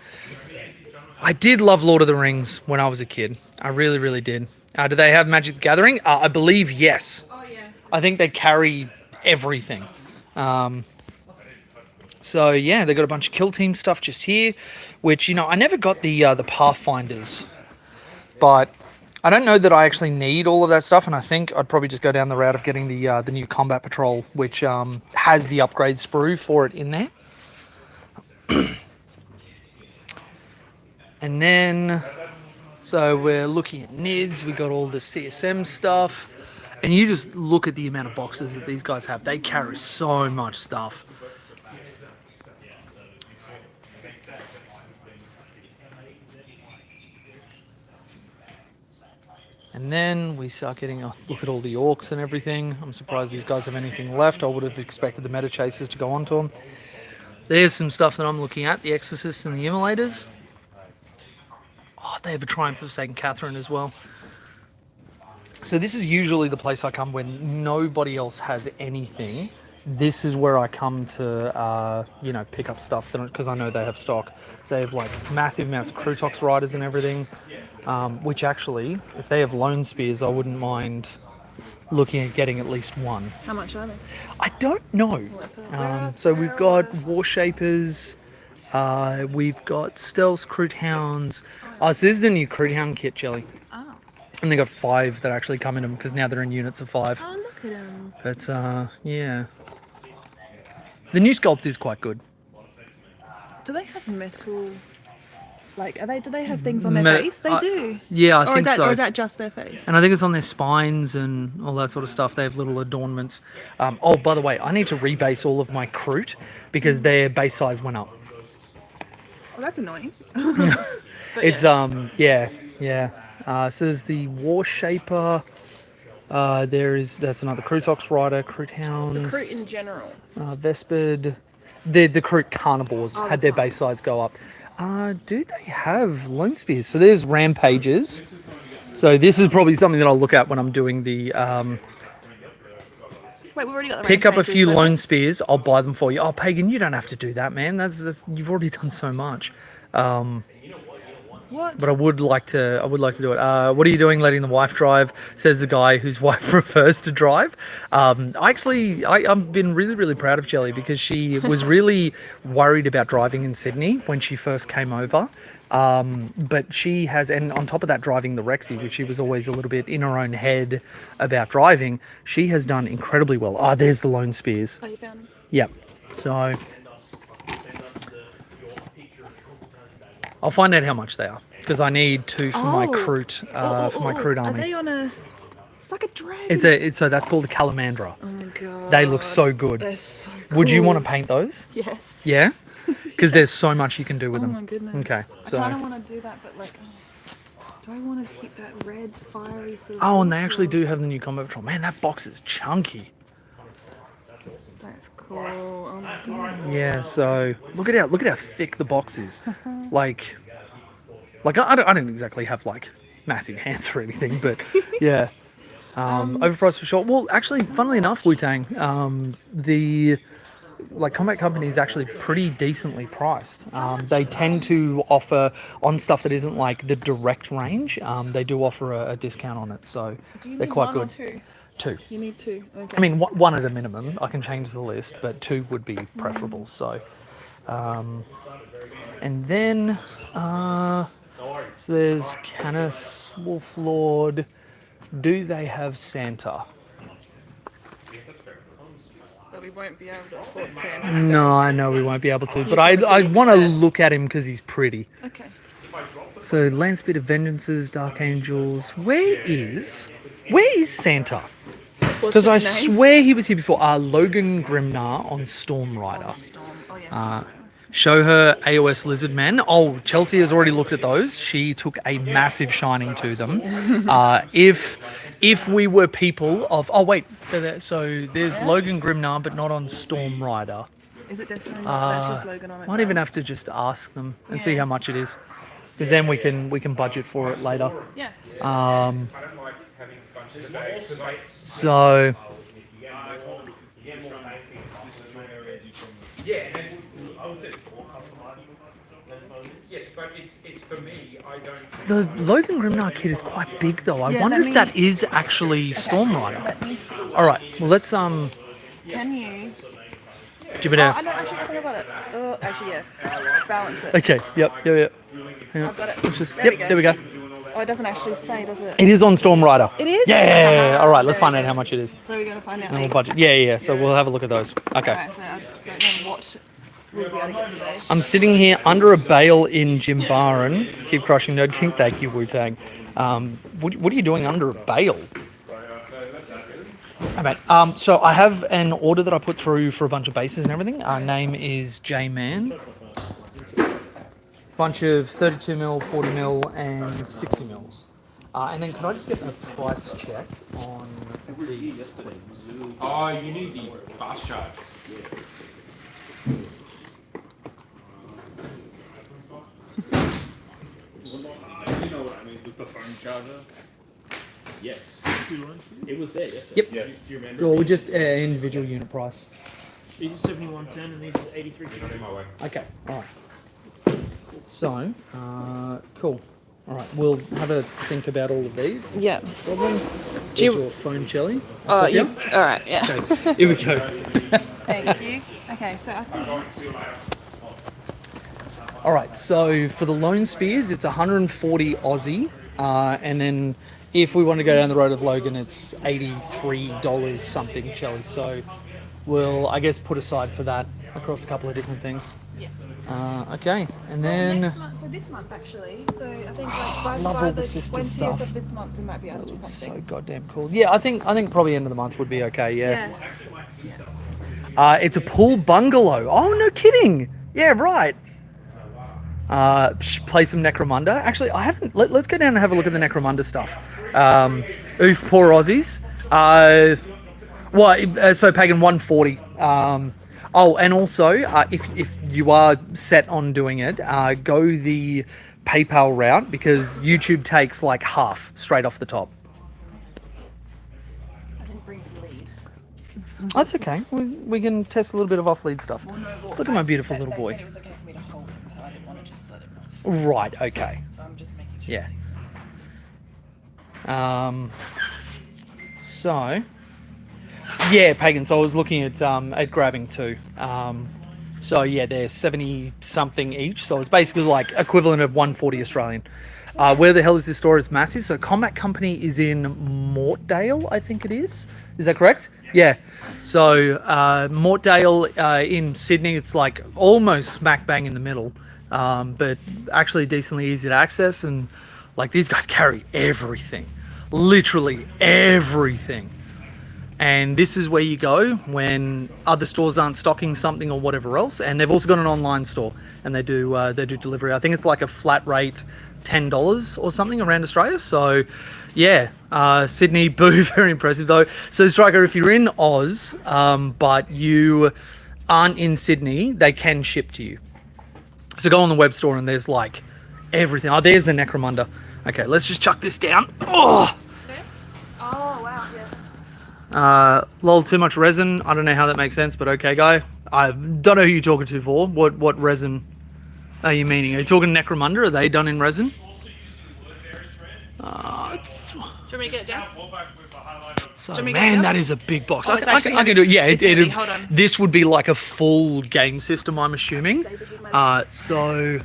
I did love Lord of the Rings when I was a kid. I really, really did. Do they have Magic the Gathering? I believe yes. Oh yeah. I think they carry everything. So yeah, they got a bunch of Kill Team stuff just here, which I never got the Pathfinders, but I don't know that I actually need all of that stuff, and I think I'd probably just go down the route of getting the new Combat Patrol, which has the upgrade sprue for it in there. And then, so we're looking at NIDs, we got all the CSM stuff, and you just look at the amount of boxes that these guys have. They carry so much stuff. And then we start getting a look at all the orcs and everything. I'm surprised these guys have anything left. I would have expected the meta chasers to go onto them. There's some stuff that I'm looking at. The Exorcists and the Immolators. Oh, they have a Triumph of St. Catherine as well. So this is usually the place I come when nobody else has anything. This is where I come to, pick up stuff because I know they have stock. So they have like massive amounts of Crutox riders and everything. Which actually, if they have Lone Spears, I wouldn't mind looking at getting at least one. How much are they? I don't know. So we've got War Shapers, we've got Stealth Crude Hounds. So this is the new Crude Hound kit, Jelly. Oh. And they got 5 that actually come in them because now they're in units of 5. Oh, look at them. But yeah. The new sculpt is quite good. Do they have metal? Like, do they have things on their face? They do. Yeah, I think so. Or is that just their face? And I think it's on their spines and all that sort of stuff. They have little adornments. Oh, by the way, I need to rebase all of my Crute because their base size went up. Oh, that's annoying. It's yeah. So there's the War Shaper. That's another Crutox rider, Crute Hounds. The Crute in general. Vespid. The Crute Carnivores had their base size go up. Do they have Lone Spears? So there's Rampages. So this is probably something that I'll look at when I'm doing the Wait, we've already got the pick up a few so Lone Spears. I'll buy them for you. Oh, Pagan, you don't have to do that, man. That's you've already done so much. What? But I would like to do it. What are you doing letting the wife drive? Says the guy whose wife prefers to drive. I've been really, really proud of Jelly because she was really worried about driving in Sydney when she first came over. But she has, and on top of that, driving the Rexy, which she was always a little bit in her own head about driving, she has done incredibly well. There's the Lone Spears. Oh, you found them? Yep. So I'll find out how much they are because I need 2 for my Crute army. Are they on a? It's like a dragon. So that's called a Calamandra. Oh my god. They look so good. They're so cool. Would you want to paint those? Yes. Yeah. Because there's so much you can do with them. Oh my goodness. Okay. So. I kind of want to do that, but like, do I want to keep that red fiery sort of? Oh, and they actually do have the new Combat Patrol. Man, that box is chunky. That's cool. Oh my goodness. Yeah. So look at how thick the box is. like I don't exactly have like massive hands or anything, but yeah. Overpriced for sure. Well, actually, funnily enough, Wu-Tang, the Combat Company is actually pretty decently priced. They tend to offer on stuff that isn't like the direct range. They do offer a discount on it, so they're quite good. Or 2? 2. You need 2. Okay. I mean, one at a minimum. I can change the list, but 2 would be preferable. So, and then so there's Canis, Wolflord. Do they have Santa? But we won't be able to afford Santa. No, I know we won't be able to, but I want to look at him because he's pretty. Okay. So Landspeed of Vengeances, Dark Angels. Where is Santa? Because I swear he was here before. Logan Grimnar on Storm Rider. Storm. Oh, yeah. Show her AOS Lizard Men. Oh, Chelsea has already looked at those. She took a massive shining to them. If we were people of... Oh, wait. So there's Logan Grimnar, but not on Storm Rider. Is it definitely that's just Logan on it? Might even have to just ask them and see how much it is. Because then we can budget for it later. Yeah. So... Yeah, and I would say yes, but it's for me. I don't. The Logan Grimnar kit is quite big, though. I wonder if that is actually Storm Rider. All right. Well, let's Can you? give it a. I don't actually think about it. Oh, actually, yeah. Balance it. Okay. Yep. I've got it. Let's just, There there we go. Oh, it doesn't actually say, does it? It is on Storm Rider. It is? Yeah. All right. Let's find out how much it is. So we're going to find out. And we'll budget. Yeah. So we'll have a look at those. Okay. Alright, so I don't know what we'll be able to get today. I'm sitting here under a bale in Jimbaran. Keep crushing Nerd King. Thank you, Wu-Tang. What are you doing under a bale? Alright, so I have an order that I put through for a bunch of bases and everything. Our name is J-Man. Bunch of 32 mil, 40 mil, and 60 mils. And then can I just get a price check on these, please? Oh, you need the fast charge. You know what I mean with the phone charger? Yes. It was there, yes. Yep. Yeah. Do you remember? Or just individual unit price. These are 7110 and these are 8360. My way. Okay, alright. So, cool. Alright, we'll have a think about all of these. Yeah. Problem. Do you- Your phone, Shelly. Oh, you? Alright, yeah. Okay, here we go. Thank you. Okay, so I think. Alright, so for the Lone Spears, it's 140 Aussie. And then if we want to go down the road of Logan, it's $83 something, Shelly. So we'll, I guess, put aside for that across a couple of different things. Yeah. Okay, and then... Next month, so this month actually. So I think like by, love by all the sister 20th stuff. of this month we might be able to do something. So goddamn cool. Yeah, I think probably end of the month would be okay. Yeah. It's a pool bungalow. Oh, no kidding. Yeah, right. Play some Necromunda. Actually, I haven't. Let's go down and have a look at the Necromunda stuff. Oof, poor Aussies. So Pagan 140. Oh, and also, if you are set on doing it, go the PayPal route because YouTube takes like half straight off the top. I didn't bring his lead. That's okay. We can test a little bit of off-lead stuff. Look at my beautiful little They boy. said it was okay for me to hold him, so I didn't want to just let him off. Right. Okay. So I'm just making sure. Yeah. So, yeah, Pagan. So I was looking at grabbing two. So yeah, they're 70 something each. So it's basically like equivalent of 140 Australian. Where the hell is this store? It's massive. So Combat Company is in Mortdale, I think it is. Is that correct? Yeah. So Mortdale in Sydney, it's like almost smack bang in the middle, but actually decently easy to access. And like these guys carry everything, literally everything. And this is where you go when other stores aren't stocking something or whatever else. And they've also got an online store, and they do delivery. I think it's like a flat rate, $10 or something around Australia. So, yeah, Sydney, boo, very impressive though. So, Striker, if you're in Oz, but you aren't in Sydney, they can ship to you. So go on the web store and there's like everything. Oh, there's the Necromunda. Okay, let's just chuck this down. Oh. Oh wow, yeah. Lol, too much resin. I don't know how that makes sense, but okay, guy. I don't know who you're talking to for. What resin are you meaning? Are you talking Necromunda? Are they done in resin? Do you want me to get it down? So, Do you want me to get it man, down? that is a big box. Oh, I it's can actually do it. Yeah, It's heavy. Hold on. this would be like a full game system, I'm assuming. So,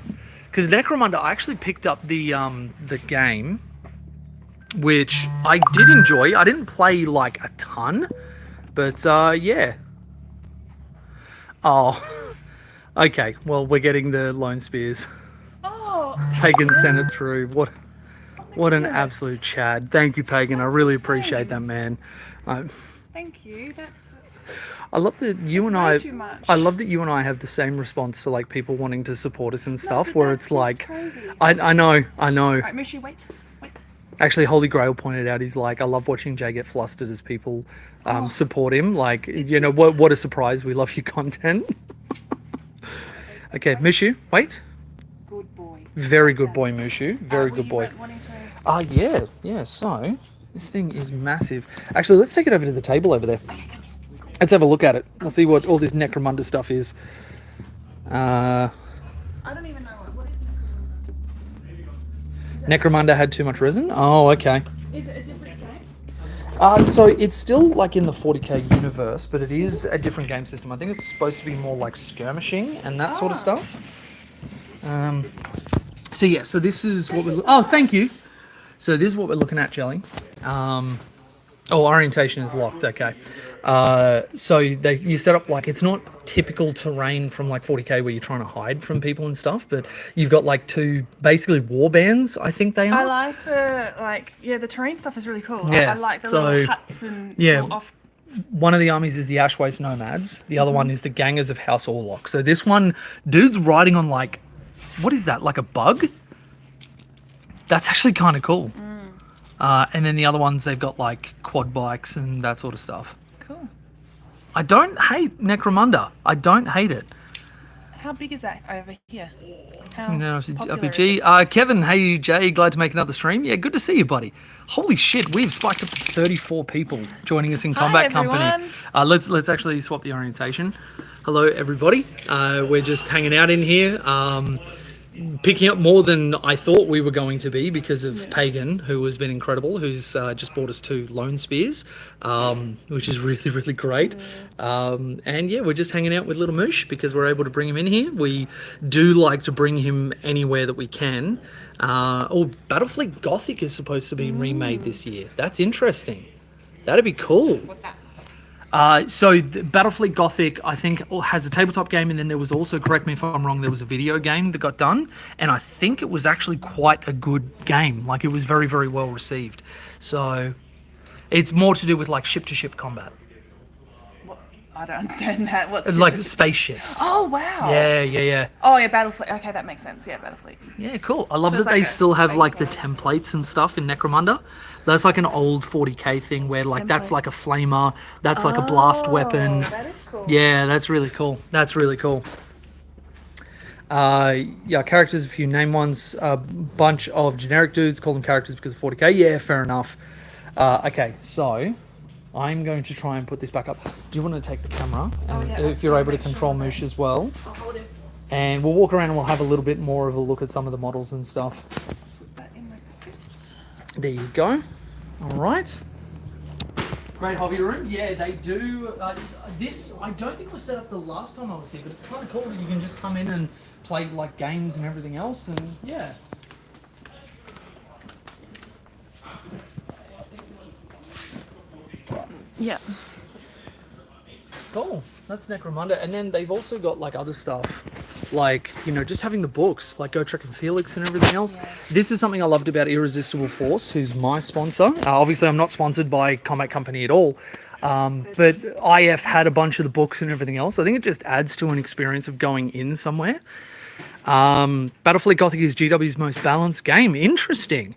because Necromunda, I actually picked up the game, which I did enjoy. I didn't play like a ton, but yeah. Oh, okay. Well, we're getting the Lone Spears. Oh. Pagan sent it through. What an absolute Chad. Thank you, Pagan. I really appreciate that, man. Thank you. That's I love that you and way I. too much. I love that you and I have the same response to like people wanting to support us and stuff. but Where that's it's just like, crazy. I know. Right, Mushu, wait. Actually, Holy Grail pointed out, he's like, I love watching Jay get flustered as people support him. Like, you know, what a surprise. We love your content. Okay, Mushu, wait. Good boy. Very good boy, Mushu. Very good boy. Wanting to... Yeah. So, this thing is massive. Actually, let's take it over to the table over there. Let's have a look at it. I'll see what all this Necromunda stuff is. I don't even know what is Necromunda had too much resin? Oh, okay. Is it a different game? So it's still like in the 40k universe, but it is a different game system. I think it's supposed to be more like skirmishing and that sort of stuff. So this is what we're... Oh, thank you. So this is what we're looking at, Jelly. Orientation is locked, okay. So you set up like, it's not typical terrain from like 40k where you're trying to hide from people and stuff, but you've got like two basically war bands, I think they are. I like the terrain stuff is really cool. Yeah, I like the so, little huts and yeah. it's all off. One of the armies is the Ashwaste Nomads. The other one is the Gangers of House Orlok. So this one, dude's riding on like, what is that? Like a bug? That's actually kind of cool. And then the other ones, they've got like quad bikes and that sort of stuff. Cool. I don't hate Necromunda. I don't hate it. How big is that over here? How No, popular is RPG. it? Kevin, hey Jay, glad to make another stream. Yeah, good to see you, buddy. Holy shit, we've spiked up to 34 people joining us in Combat Company. Everyone. Let's actually swap the orientation. Hello, everybody. We're just hanging out in here. Picking up more than I thought we were going to be because of Pagan, who has been incredible, who's just bought us 2 lone spears, which is really, really great. And yeah, we're just hanging out with little Moosh because we're able to bring him in here. We do like to bring him anywhere that we can. Battlefleet Gothic is supposed to be remade this year. That's interesting. That'd be cool. What's that? So the Battlefleet Gothic, I think, has a tabletop game, and then there was also, correct me if I'm wrong, there was a video game that got done, and I think it was actually quite a good game. Like, it was very, very well received. So it's more to do with like ship-to-ship combat. What? I don't understand that. What's Like spaceships. Oh wow. Yeah. Oh yeah, Battlefleet. Okay, that makes sense. Yeah, Battlefleet. Yeah, cool. I love So that it's like they a still have space like the game. templates and stuff in Necromunda. That's like an old 40k thing where like that's Template. like a flamer, that's like a blast weapon. That is cool. Yeah, that's really cool. That's really cool. Yeah, characters, a few name ones, a bunch of generic dudes, call them characters because of 40k. Yeah, fair enough. Okay, so I'm going to try and put this back up. Do you want to take the camera? And yeah, if you're able to control Moosh as well. I'll hold it. And we'll walk around and we'll have a little bit more of a look at some of the models and stuff. Put that in my pockets. There you go. All right. Great hobby room. Yeah, they do. This, I don't think was set up the last time I was here, but it's kind of cool that you can just come in and play like games and everything else. And yeah. Yeah. Cool. That's Necromunda. And then they've also got like other stuff. Like, you know, just having the books, like Go Trek and Felix and everything else. Yeah. This is something I loved about Irresistible Force, who's my sponsor. Obviously, I'm not sponsored by Combat Company at all. But IF had a bunch of the books and everything else. I think it just adds to an experience of going in somewhere. Battlefleet Gothic is GW's most balanced game. Interesting.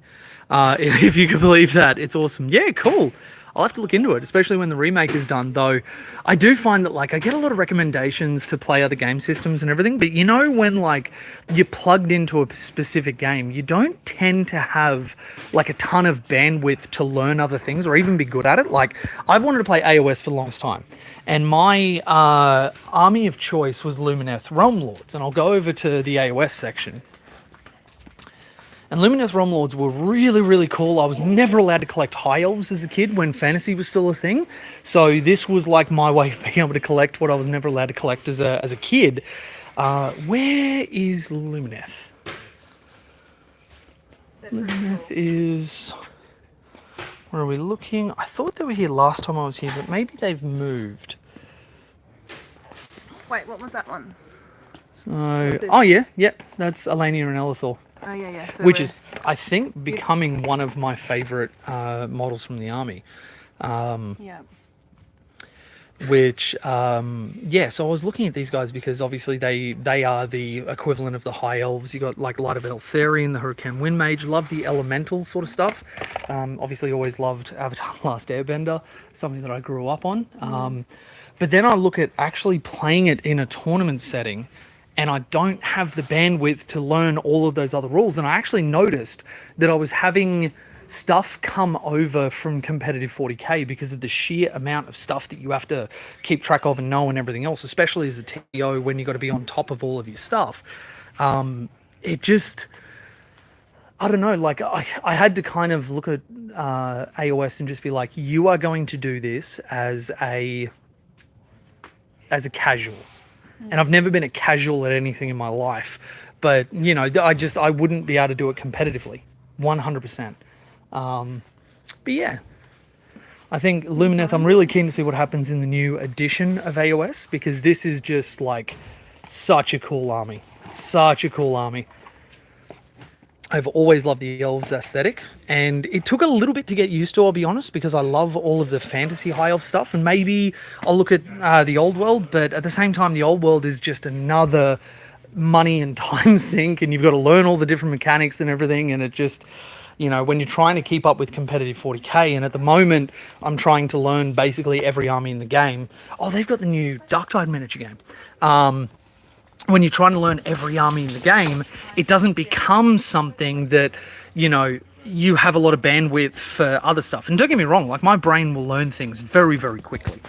If you can believe that. It's awesome. Yeah, cool. I'll have to look into it, especially when the remake is done, though. I do find that, like, I get a lot of recommendations to play other game systems and everything, but you know when, like, you're plugged into a specific game, you don't tend to have, like, a ton of bandwidth to learn other things or even be good at it. Like, I've wanted to play AOS for the longest time, and my army of choice was Lumineth Realm Lords, and I'll go over to the AOS section. And Lumineth Realm Lords were really, really cool. I was never allowed to collect high elves as a kid when fantasy was still a thing. So this was like my way of being able to collect what I was never allowed to collect as a kid. Where is Lumineth? Lumineth is... Where are we looking? I thought they were here last time I was here, but maybe they've moved. Wait, what was that one? So... Oh, yeah. Yep. That's Elenia and Elithor. Oh yeah. So Which is, I think, becoming one of my favourite models from the army. Yeah. which so I was looking at these guys because obviously they are the equivalent of the high elves. You got like Light of Eltharion, the Hurricane Wind Mage. Love the elemental sort of stuff. Obviously always loved Avatar: The Last Airbender, something that I grew up on. But then I look at actually playing it in a tournament setting, and I don't have the bandwidth to learn all of those other rules. And I actually noticed that I was having stuff come over from competitive 40k because of the sheer amount of stuff that you have to keep track of and know and everything else, especially as a TO when you've got to be on top of all of your stuff. It just, I don't know, like I had to kind of look at AOS and just be like, you are going to do this as a casual. And I've never been a casual at anything in my life, but you know, I wouldn't be able to do it competitively, 100%. But yeah, I think Lumineth, I'm really keen to see what happens in the new edition of AOS, because this is just like such a cool army. I've always loved the elves aesthetic, and it took a little bit to get used to, I'll be honest, because I love all of the fantasy high elf stuff, and maybe I'll look at the old world, but at the same time the old world is just another money and time sink, and you've got to learn all the different mechanics and everything, and it just, you know, when you're trying to keep up with competitive 40k, and at the moment I'm trying to learn basically every army in the game. Oh, they've got the new Darktide miniature game. When you're trying to learn every army in the game, it doesn't become something that, you know, you have a lot of bandwidth for other stuff. And don't get me wrong, like my brain will learn things very, very quickly.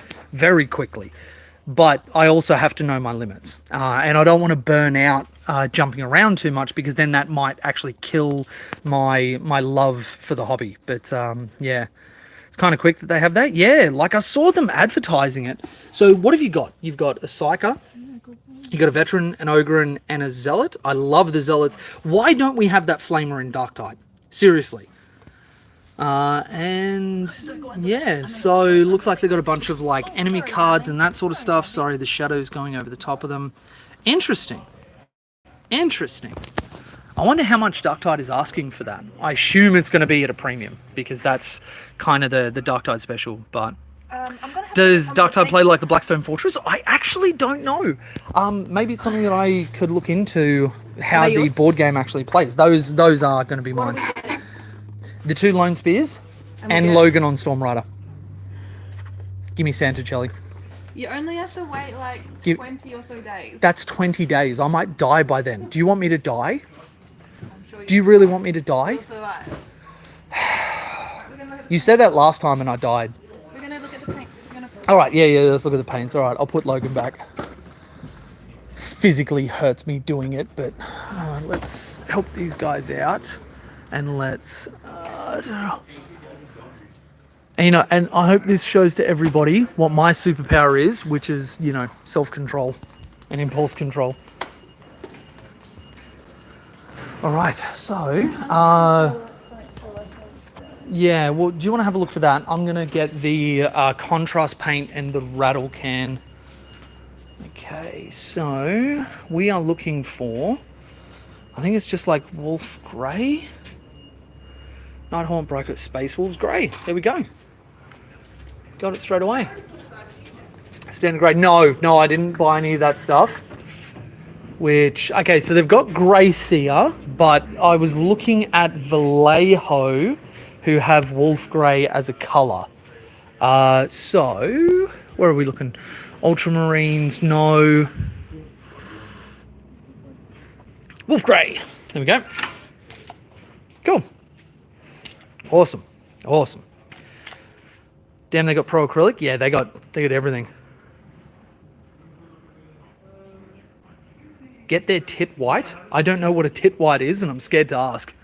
But I also have to know my limits. And I don't want to burn out jumping around too much, because then that might actually kill my love for the hobby. But yeah, it's kind of quick that they have that. Yeah, like I saw them advertising it. So what have you got? You've got a Psyker. You got a Veteran, an Ogre, and a Zealot. I love the Zealots. Why don't we have that Flamer in Darktide? Seriously. And yeah, so looks like they've got a bunch of like enemy cards and that sort of stuff. Sorry, the shadow's going over the top of them. Interesting. I wonder how much Darktide is asking for that. I assume it's going to be at a premium, because that's kind of the Darktide special, but does Darktide play like the Blackstone Fortress? I actually don't know. Maybe it's something that I could look into, how the board game actually plays. Those are going to be mine. The 2 Lone Spears and Logan on Storm Rider. Give me Santa Chelly. You only have to wait like 20 or so days. That's 20 days. I might die by then. Do you want me to die? Do you really want me to die? You said that last time and I died. We're going to look at the paints. Alright, yeah, let's look at the paints. Alright, I'll put Logan back. Physically hurts me doing it, but let's help these guys out. And let's, I don't know. And, you know, and I hope this shows to everybody what my superpower is, which is, you know, self-control and impulse control. All right, so, yeah, well, do you want to have a look for that? I'm going to get the contrast paint and the rattle can. Okay, so we are looking for, I think it's just like Wolf Grey. Nighthorn Broker Space Wolves Grey. There we go. Got it straight away. Standard grey. No, I didn't buy any of that stuff. Which, okay, so they've got Grey Seer, but I was looking at Vallejo, who have Wolf Grey as a colour. So, where are we looking? Ultramarines, no. Wolf Grey. There we go. Cool. Awesome. Damn, they got pro acrylic. Yeah, they got everything. Get their tit white. I don't know what a tit white is, and I'm scared to ask.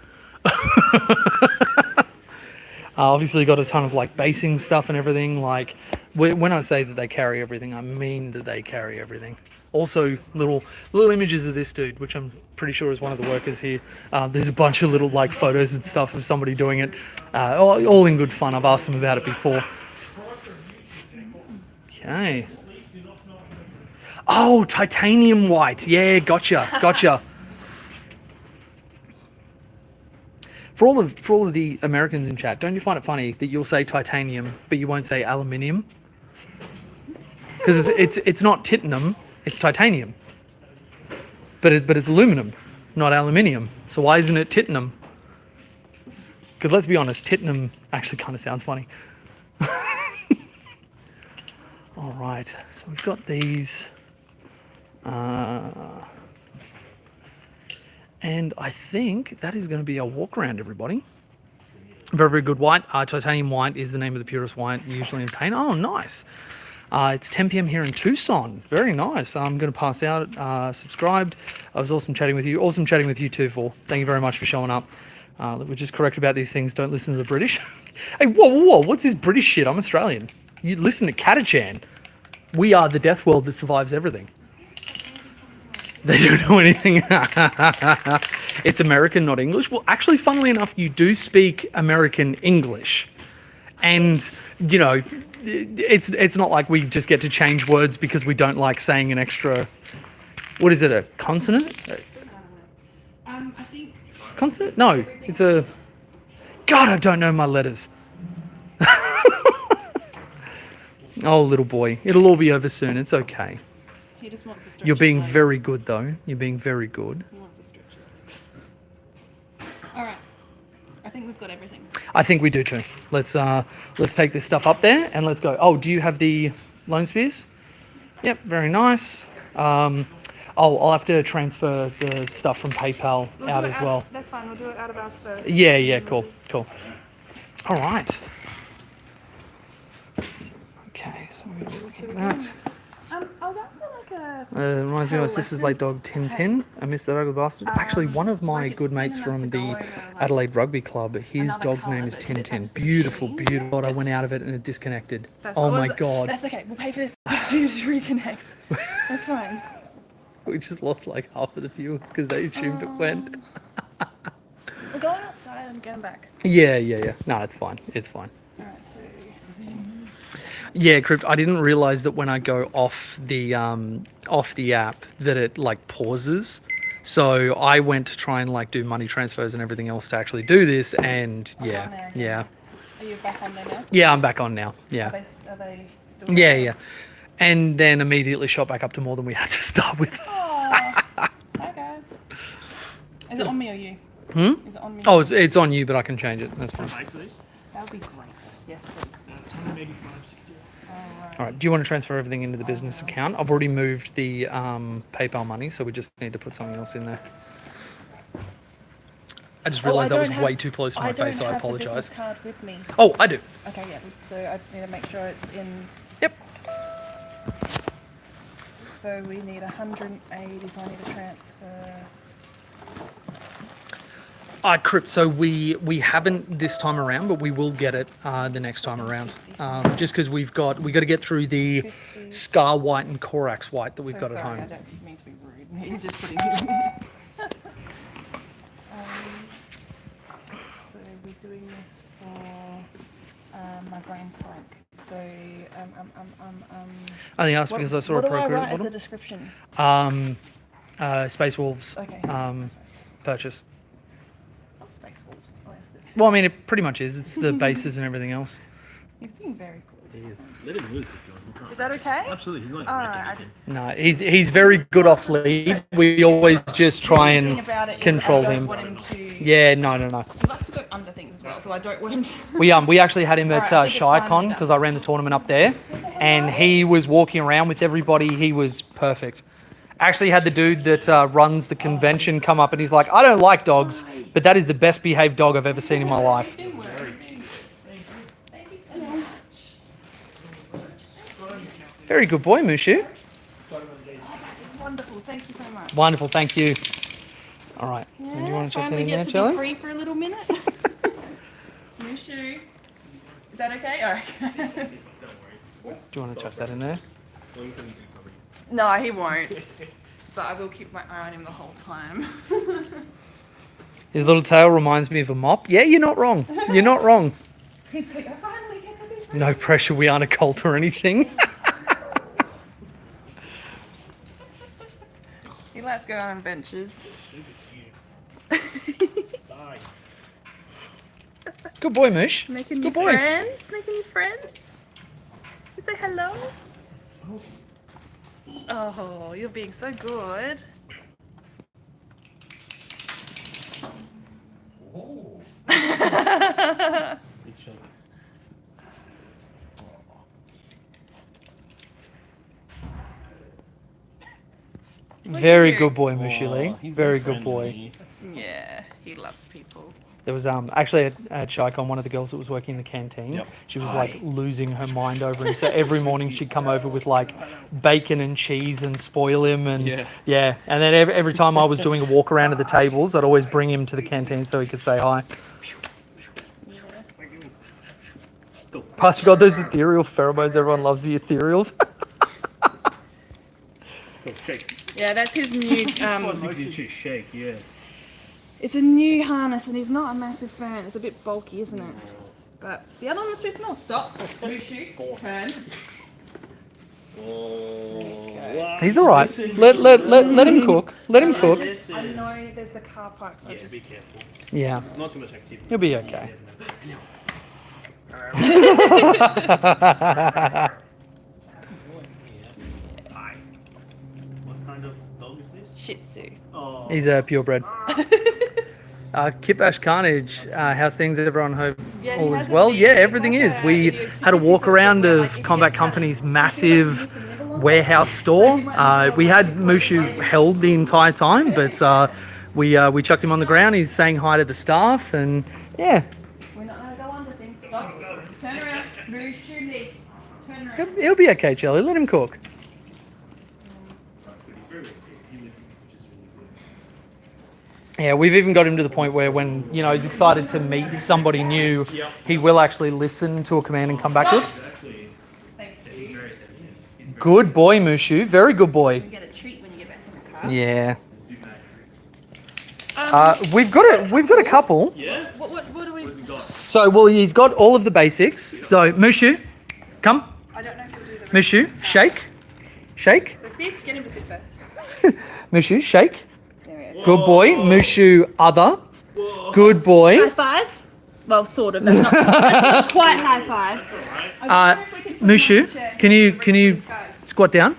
Obviously, got a ton of like basing stuff and everything. Like when I say that they carry everything, I mean that they carry everything. Also, little images of this dude, which I'm pretty sure is one of the workers here. There's a bunch of little like photos and stuff of somebody doing it. All in good fun. I've asked them about it before. Okay. Oh, titanium white. Yeah, gotcha. For all of the Americans in chat, don't you find it funny that you'll say titanium, but you won't say aluminium? Because it's not titanium, it's titanium. But it's aluminum, not aluminium. So why isn't it titanium? Because let's be honest, titanium actually kind of sounds funny. All right, so we've got these. And I think that is going to be our walk around, everybody. Very, very good white. Titanium white is the name of the purest white, usually in paint. Oh, nice. It's 10 p.m. here in Tucson. Very nice. I'm going to pass out. Subscribed. I was awesome chatting with you. Awesome chatting with you too, For. Thank you very much for showing up. We're just correct about these things. Don't listen to the British. Hey, whoa. What's this British shit? I'm Australian. You listen to Catachan. We are the death world that survives everything. They don't know anything. It's American, not English. Well, actually, funnily enough, you do speak American English. And, you know, it's not like we just get to change words because we don't like saying an extra... What is it, a consonant? I think... It's a consonant? No, it's a... God, I don't know my letters. Oh, little boy. It'll all be over soon. It's okay. He just wants to stretch You're being his legs. very good, though. You're being very good. He wants to stretch his legs. All right. I think we've got everything. I think we do too. Let's take this stuff up there and let's go. Oh, do you have the lone spears? Yep, very nice. I'll have to transfer the stuff from PayPal out as well. That's fine. We'll do it out of ours first. Yeah, cool. All right. Okay, so we're going to look at that. I was up to like a... Reminds me of my sister's late dog, Tintin. I miss that ugly bastard. Actually, one of my good mates from the Adelaide Rugby Club, his dog's name is Tintin. Beautiful. God, I went out of it and it disconnected. Oh my God. That's okay. We'll pay for this. Just reconnect. That's fine. We just lost like half of the viewers because they assumed it went. We're going outside and getting back. Yeah. No, it's fine. All right, so... Yeah, Crypt, I didn't realize that when I go off the app that it like pauses. So I went to try and like do money transfers and everything else to actually do this, and yeah. Are you back on there now? Yeah, I'm back on now. Yeah. Are they still Yeah. And then immediately shot back up to more than we had to start with. Hi guys. Is it on me or you? Is it on me? Oh, it's on you, but I can change it. That's fine. Pay for these? That would be great. Yes, please. That's 185.60. All right. Do you want to transfer everything into the business account? I've already moved the PayPal money, so we just need to put something else in there. I just realised that was way too close to my face. I apologise. I don't have the business card with me. Oh, I do. Okay, yeah. So I just need to make sure it's in. Yep. So we need 180. So I need to transfer. Crypt, so we haven't this time around, but we will get it the next time around. Just because we got to get through the 50. Scar White and Corax White that we've got at Sorry, home. I don't mean to be rude. He's just putting so we're doing this for my brain's blank. So I think that's because I saw a what do I procreate write as the bottom. description? Space Wolves Okay. purchase. It's not Space Wolves. Oh, it's this. Well, I mean, it pretty much is. It's the bases and everything else. He's being very cool. He is. Let him loose if you want. Is that okay? Absolutely, he's not Alright, No, he's very good off lead. We always just try The thing and about it is control I don't him. want him to. Yeah, no. He likes to go under things as well, so I don't want him to. We actually had him at Alright, I think it's fine ShyCon with because I ran the tournament up there, and he was walking around with everybody. He was perfect. Actually had the dude that runs the convention come up and he's like, I don't like dogs, but that is the best behaved dog I've ever seen in my life. Thank you so much. Very good boy, Mushu. Wonderful, thank you so much. Wonderful, thank you. All right, so do you want to check that Finally in get there, to Charlie? be free for a little minute. Mushu. Is that okay? Alright. Do you want to chuck that in there? No, he won't. But I will keep my eye on him the whole time. His little tail reminds me of a mop. Yeah, you're not wrong. You're not wrong. He's like, I finally get to be free. No pressure, we aren't a cult or anything. He likes to go on adventures. Bye. Good boy, Moosh. Making Good new boy. friends. Making new friends. You say hello. Oh, you're being so good. Oh. Big chunk. Very good boy, Mushili. He's Very very good boy. friendly. Yeah, he loves people. There was actually at Shicon, one of the girls that was working in the canteen. Yep. She was like losing her mind over him. So every morning she'd come over with like bacon and cheese and spoil him, and yeah. And then every time I was doing a walk around to the tables, I'd always bring him to the canteen so he could say hi. Pastor God, those ethereal pheromones. Everyone loves the ethereals. Yeah, that's his new. Shake, yeah. It's a new harness, and he's not a massive fan. It's a bit bulky, isn't it? But the other one was too small. Stop. Mushu. Turn. Oh. He's all right. Let him cook. Let him cook. I know there's the car park, so just. Be careful. Yeah, There's not too much activity. he'll be okay. What kind of dog is this? Shih Tzu. Oh. He's a purebred. Kip Ash Carnage, how's things? Everyone hope Yeah, he all is has a well? big- Yeah, everything is. We it's had a walk around of Combat Company's massive warehouse store. We had Mushu held the entire time, but we chucked him on the ground. He's saying hi to the staff, and yeah, We're not going to go under things. Stop. Turn around. Mushu, leave. Turn around. he'll be okay, Charlie. Let him cook. Yeah, we've even got him to the point where when, you know, he's excited to meet somebody new, he will actually listen to a command and come back to us. Thank you. Good boy, Mushu. Very good boy. You get a treat when you get back in the car. Yeah. We've got a couple. Yeah? What do we... So, well, he's got all of the basics. So, Mushu, come. I don't know if you'll do the... Mushu, shake. Shake. So sit, get him to sit first. Mushu, shake. There we go. Good boy. Mushu, other. Good boy. High five? Well, sort of. That's not quite high five. Mushu, can you squat down?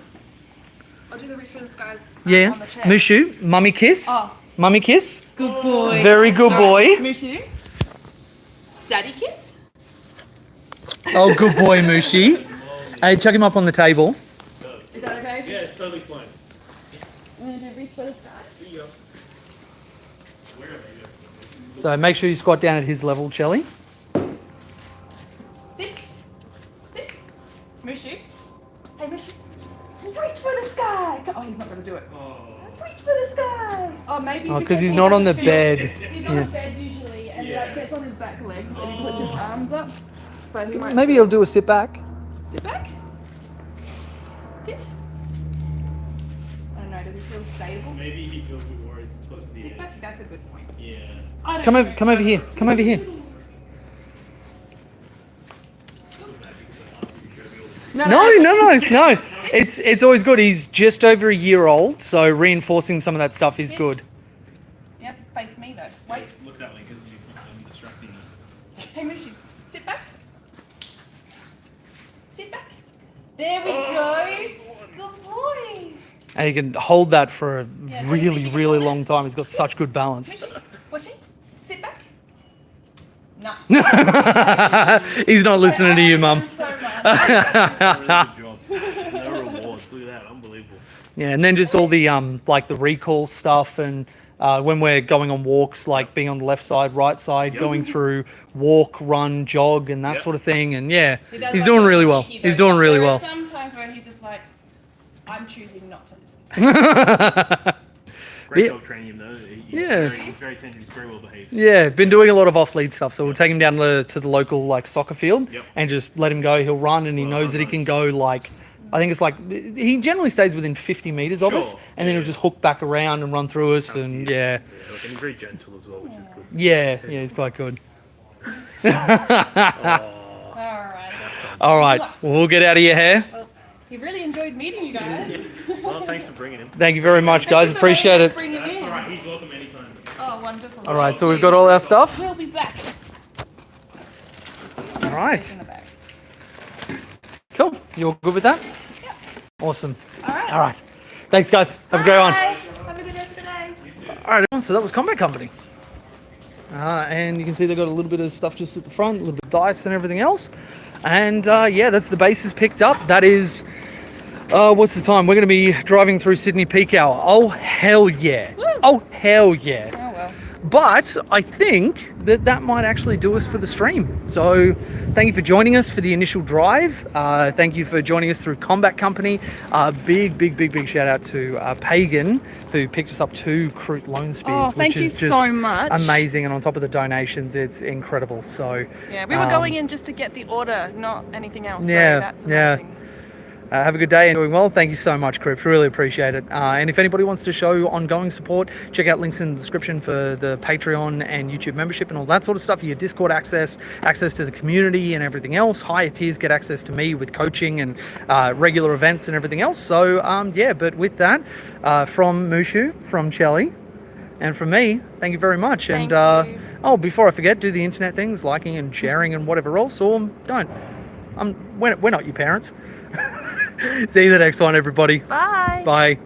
I'll do the reach for the skies Yeah. on the chair. Mushu, mummy kiss. Oh. Mummy kiss. Good boy. Very good boy. Mushu. Daddy kiss. Oh, good boy, Mushi. Hey, chuck him up on the table. Is that okay? Yeah, it's totally fine. I'm going to do reach for the skies. See ya. So make sure you squat down at his level, Chelly. Sit. Sit. Mushu. Hey, Mushu. Reach for the sky. Oh, he's not going to do it. Reach for the sky. Oh, maybe. Oh, because he's not on the bed. He's on the bed usually, and he like gets on his back legs and he puts his arms up. But he might Maybe he'll do a sit back. sit back. Sit. I don't know. Does he feel stable? Maybe he feels good worries close to the Sit edge. back. That's a good point. Yeah. I don't Come know. over here. Come over here. No. It's always good. He's just over a year old, so reinforcing some of that stuff is good. You have to face me though. Wait. Look that way because I'm distracting you. Hey, Mushu. Sit back. Sit back. There we go. Good boy. And he can hold that for a Yeah, really, really long time. He's got such good balance. Mushu. Watching. Sit back. No. He's not listening to you, Mum. So much. Really good job. No rewards. Look at that. Unbelievable. Yeah, and then just all the like the recall stuff, and when we're going on walks, like being on the left side, right side, going through walk, run, jog, and that sort of thing. And yeah, He does he's like doing to really be well. cheeky, He's though. doing really There are well. Sometimes where he's just like, I'm choosing not to listen. Great Yeah. dog training him though. He's very attentive. He's very well behaved. Yeah, been doing a lot of off-lead stuff. So we'll take him down to the local like soccer field and just let him go. He'll run, and he knows that he can go like, I think it's like, he generally stays within 50 meters of us, and then he'll just hook back around and run through us, and yeah. Look, and he's very gentle as well, which is good. Yeah, he's quite good. Alright. All right, well, we'll get out of your hair. He really enjoyed meeting you guys. Well, thanks for bringing him. Thank you very much, guys. Thank you for Appreciate letting us it. Bring him in. All right, he's welcome anytime. Oh, wonderful. All right, so we've got all our stuff. We'll be back. All right, In the back. cool. You all good with that? Yep. Awesome. Alright. All right. Thanks, guys. Have a great one. Bye. Have a good rest of the day. All right, everyone, so that was Combat Company. And you can see they've got a little bit of stuff just at the front, a little bit of dice and everything else. And yeah, that's the bases picked up. That is, what's the time? We're going to be driving through Sydney peak hour. Oh, hell yeah. Woo. Oh, hell yeah. Oh well. But I think that might actually do us for the stream. So thank you for joining us for the initial drive. Thank you for joining us through Combat Company. Big shout out to Pagan, who picked us up 2 Kroot Lone Spears, Oh, thank which you is just so much. amazing. And on top of the donations, it's incredible. So Yeah, we were going in just to get the order, not anything else. yeah, so that's yeah. amazing. Have a good day and doing well. Thank you so much, Crips. Really appreciate it. And if anybody wants to show ongoing support, check out links in the description for the Patreon and YouTube membership and all that sort of stuff. Your Discord access to the community and everything else. Higher tiers get access to me with coaching and regular events and everything else. So yeah, but with that, from Mushu, from Chelly, and from me, thank you very much. Thank and you. oh, before I forget, do the internet things, liking and sharing and whatever else, or don't. We're not your parents. See you the next one, everybody. Bye. Bye.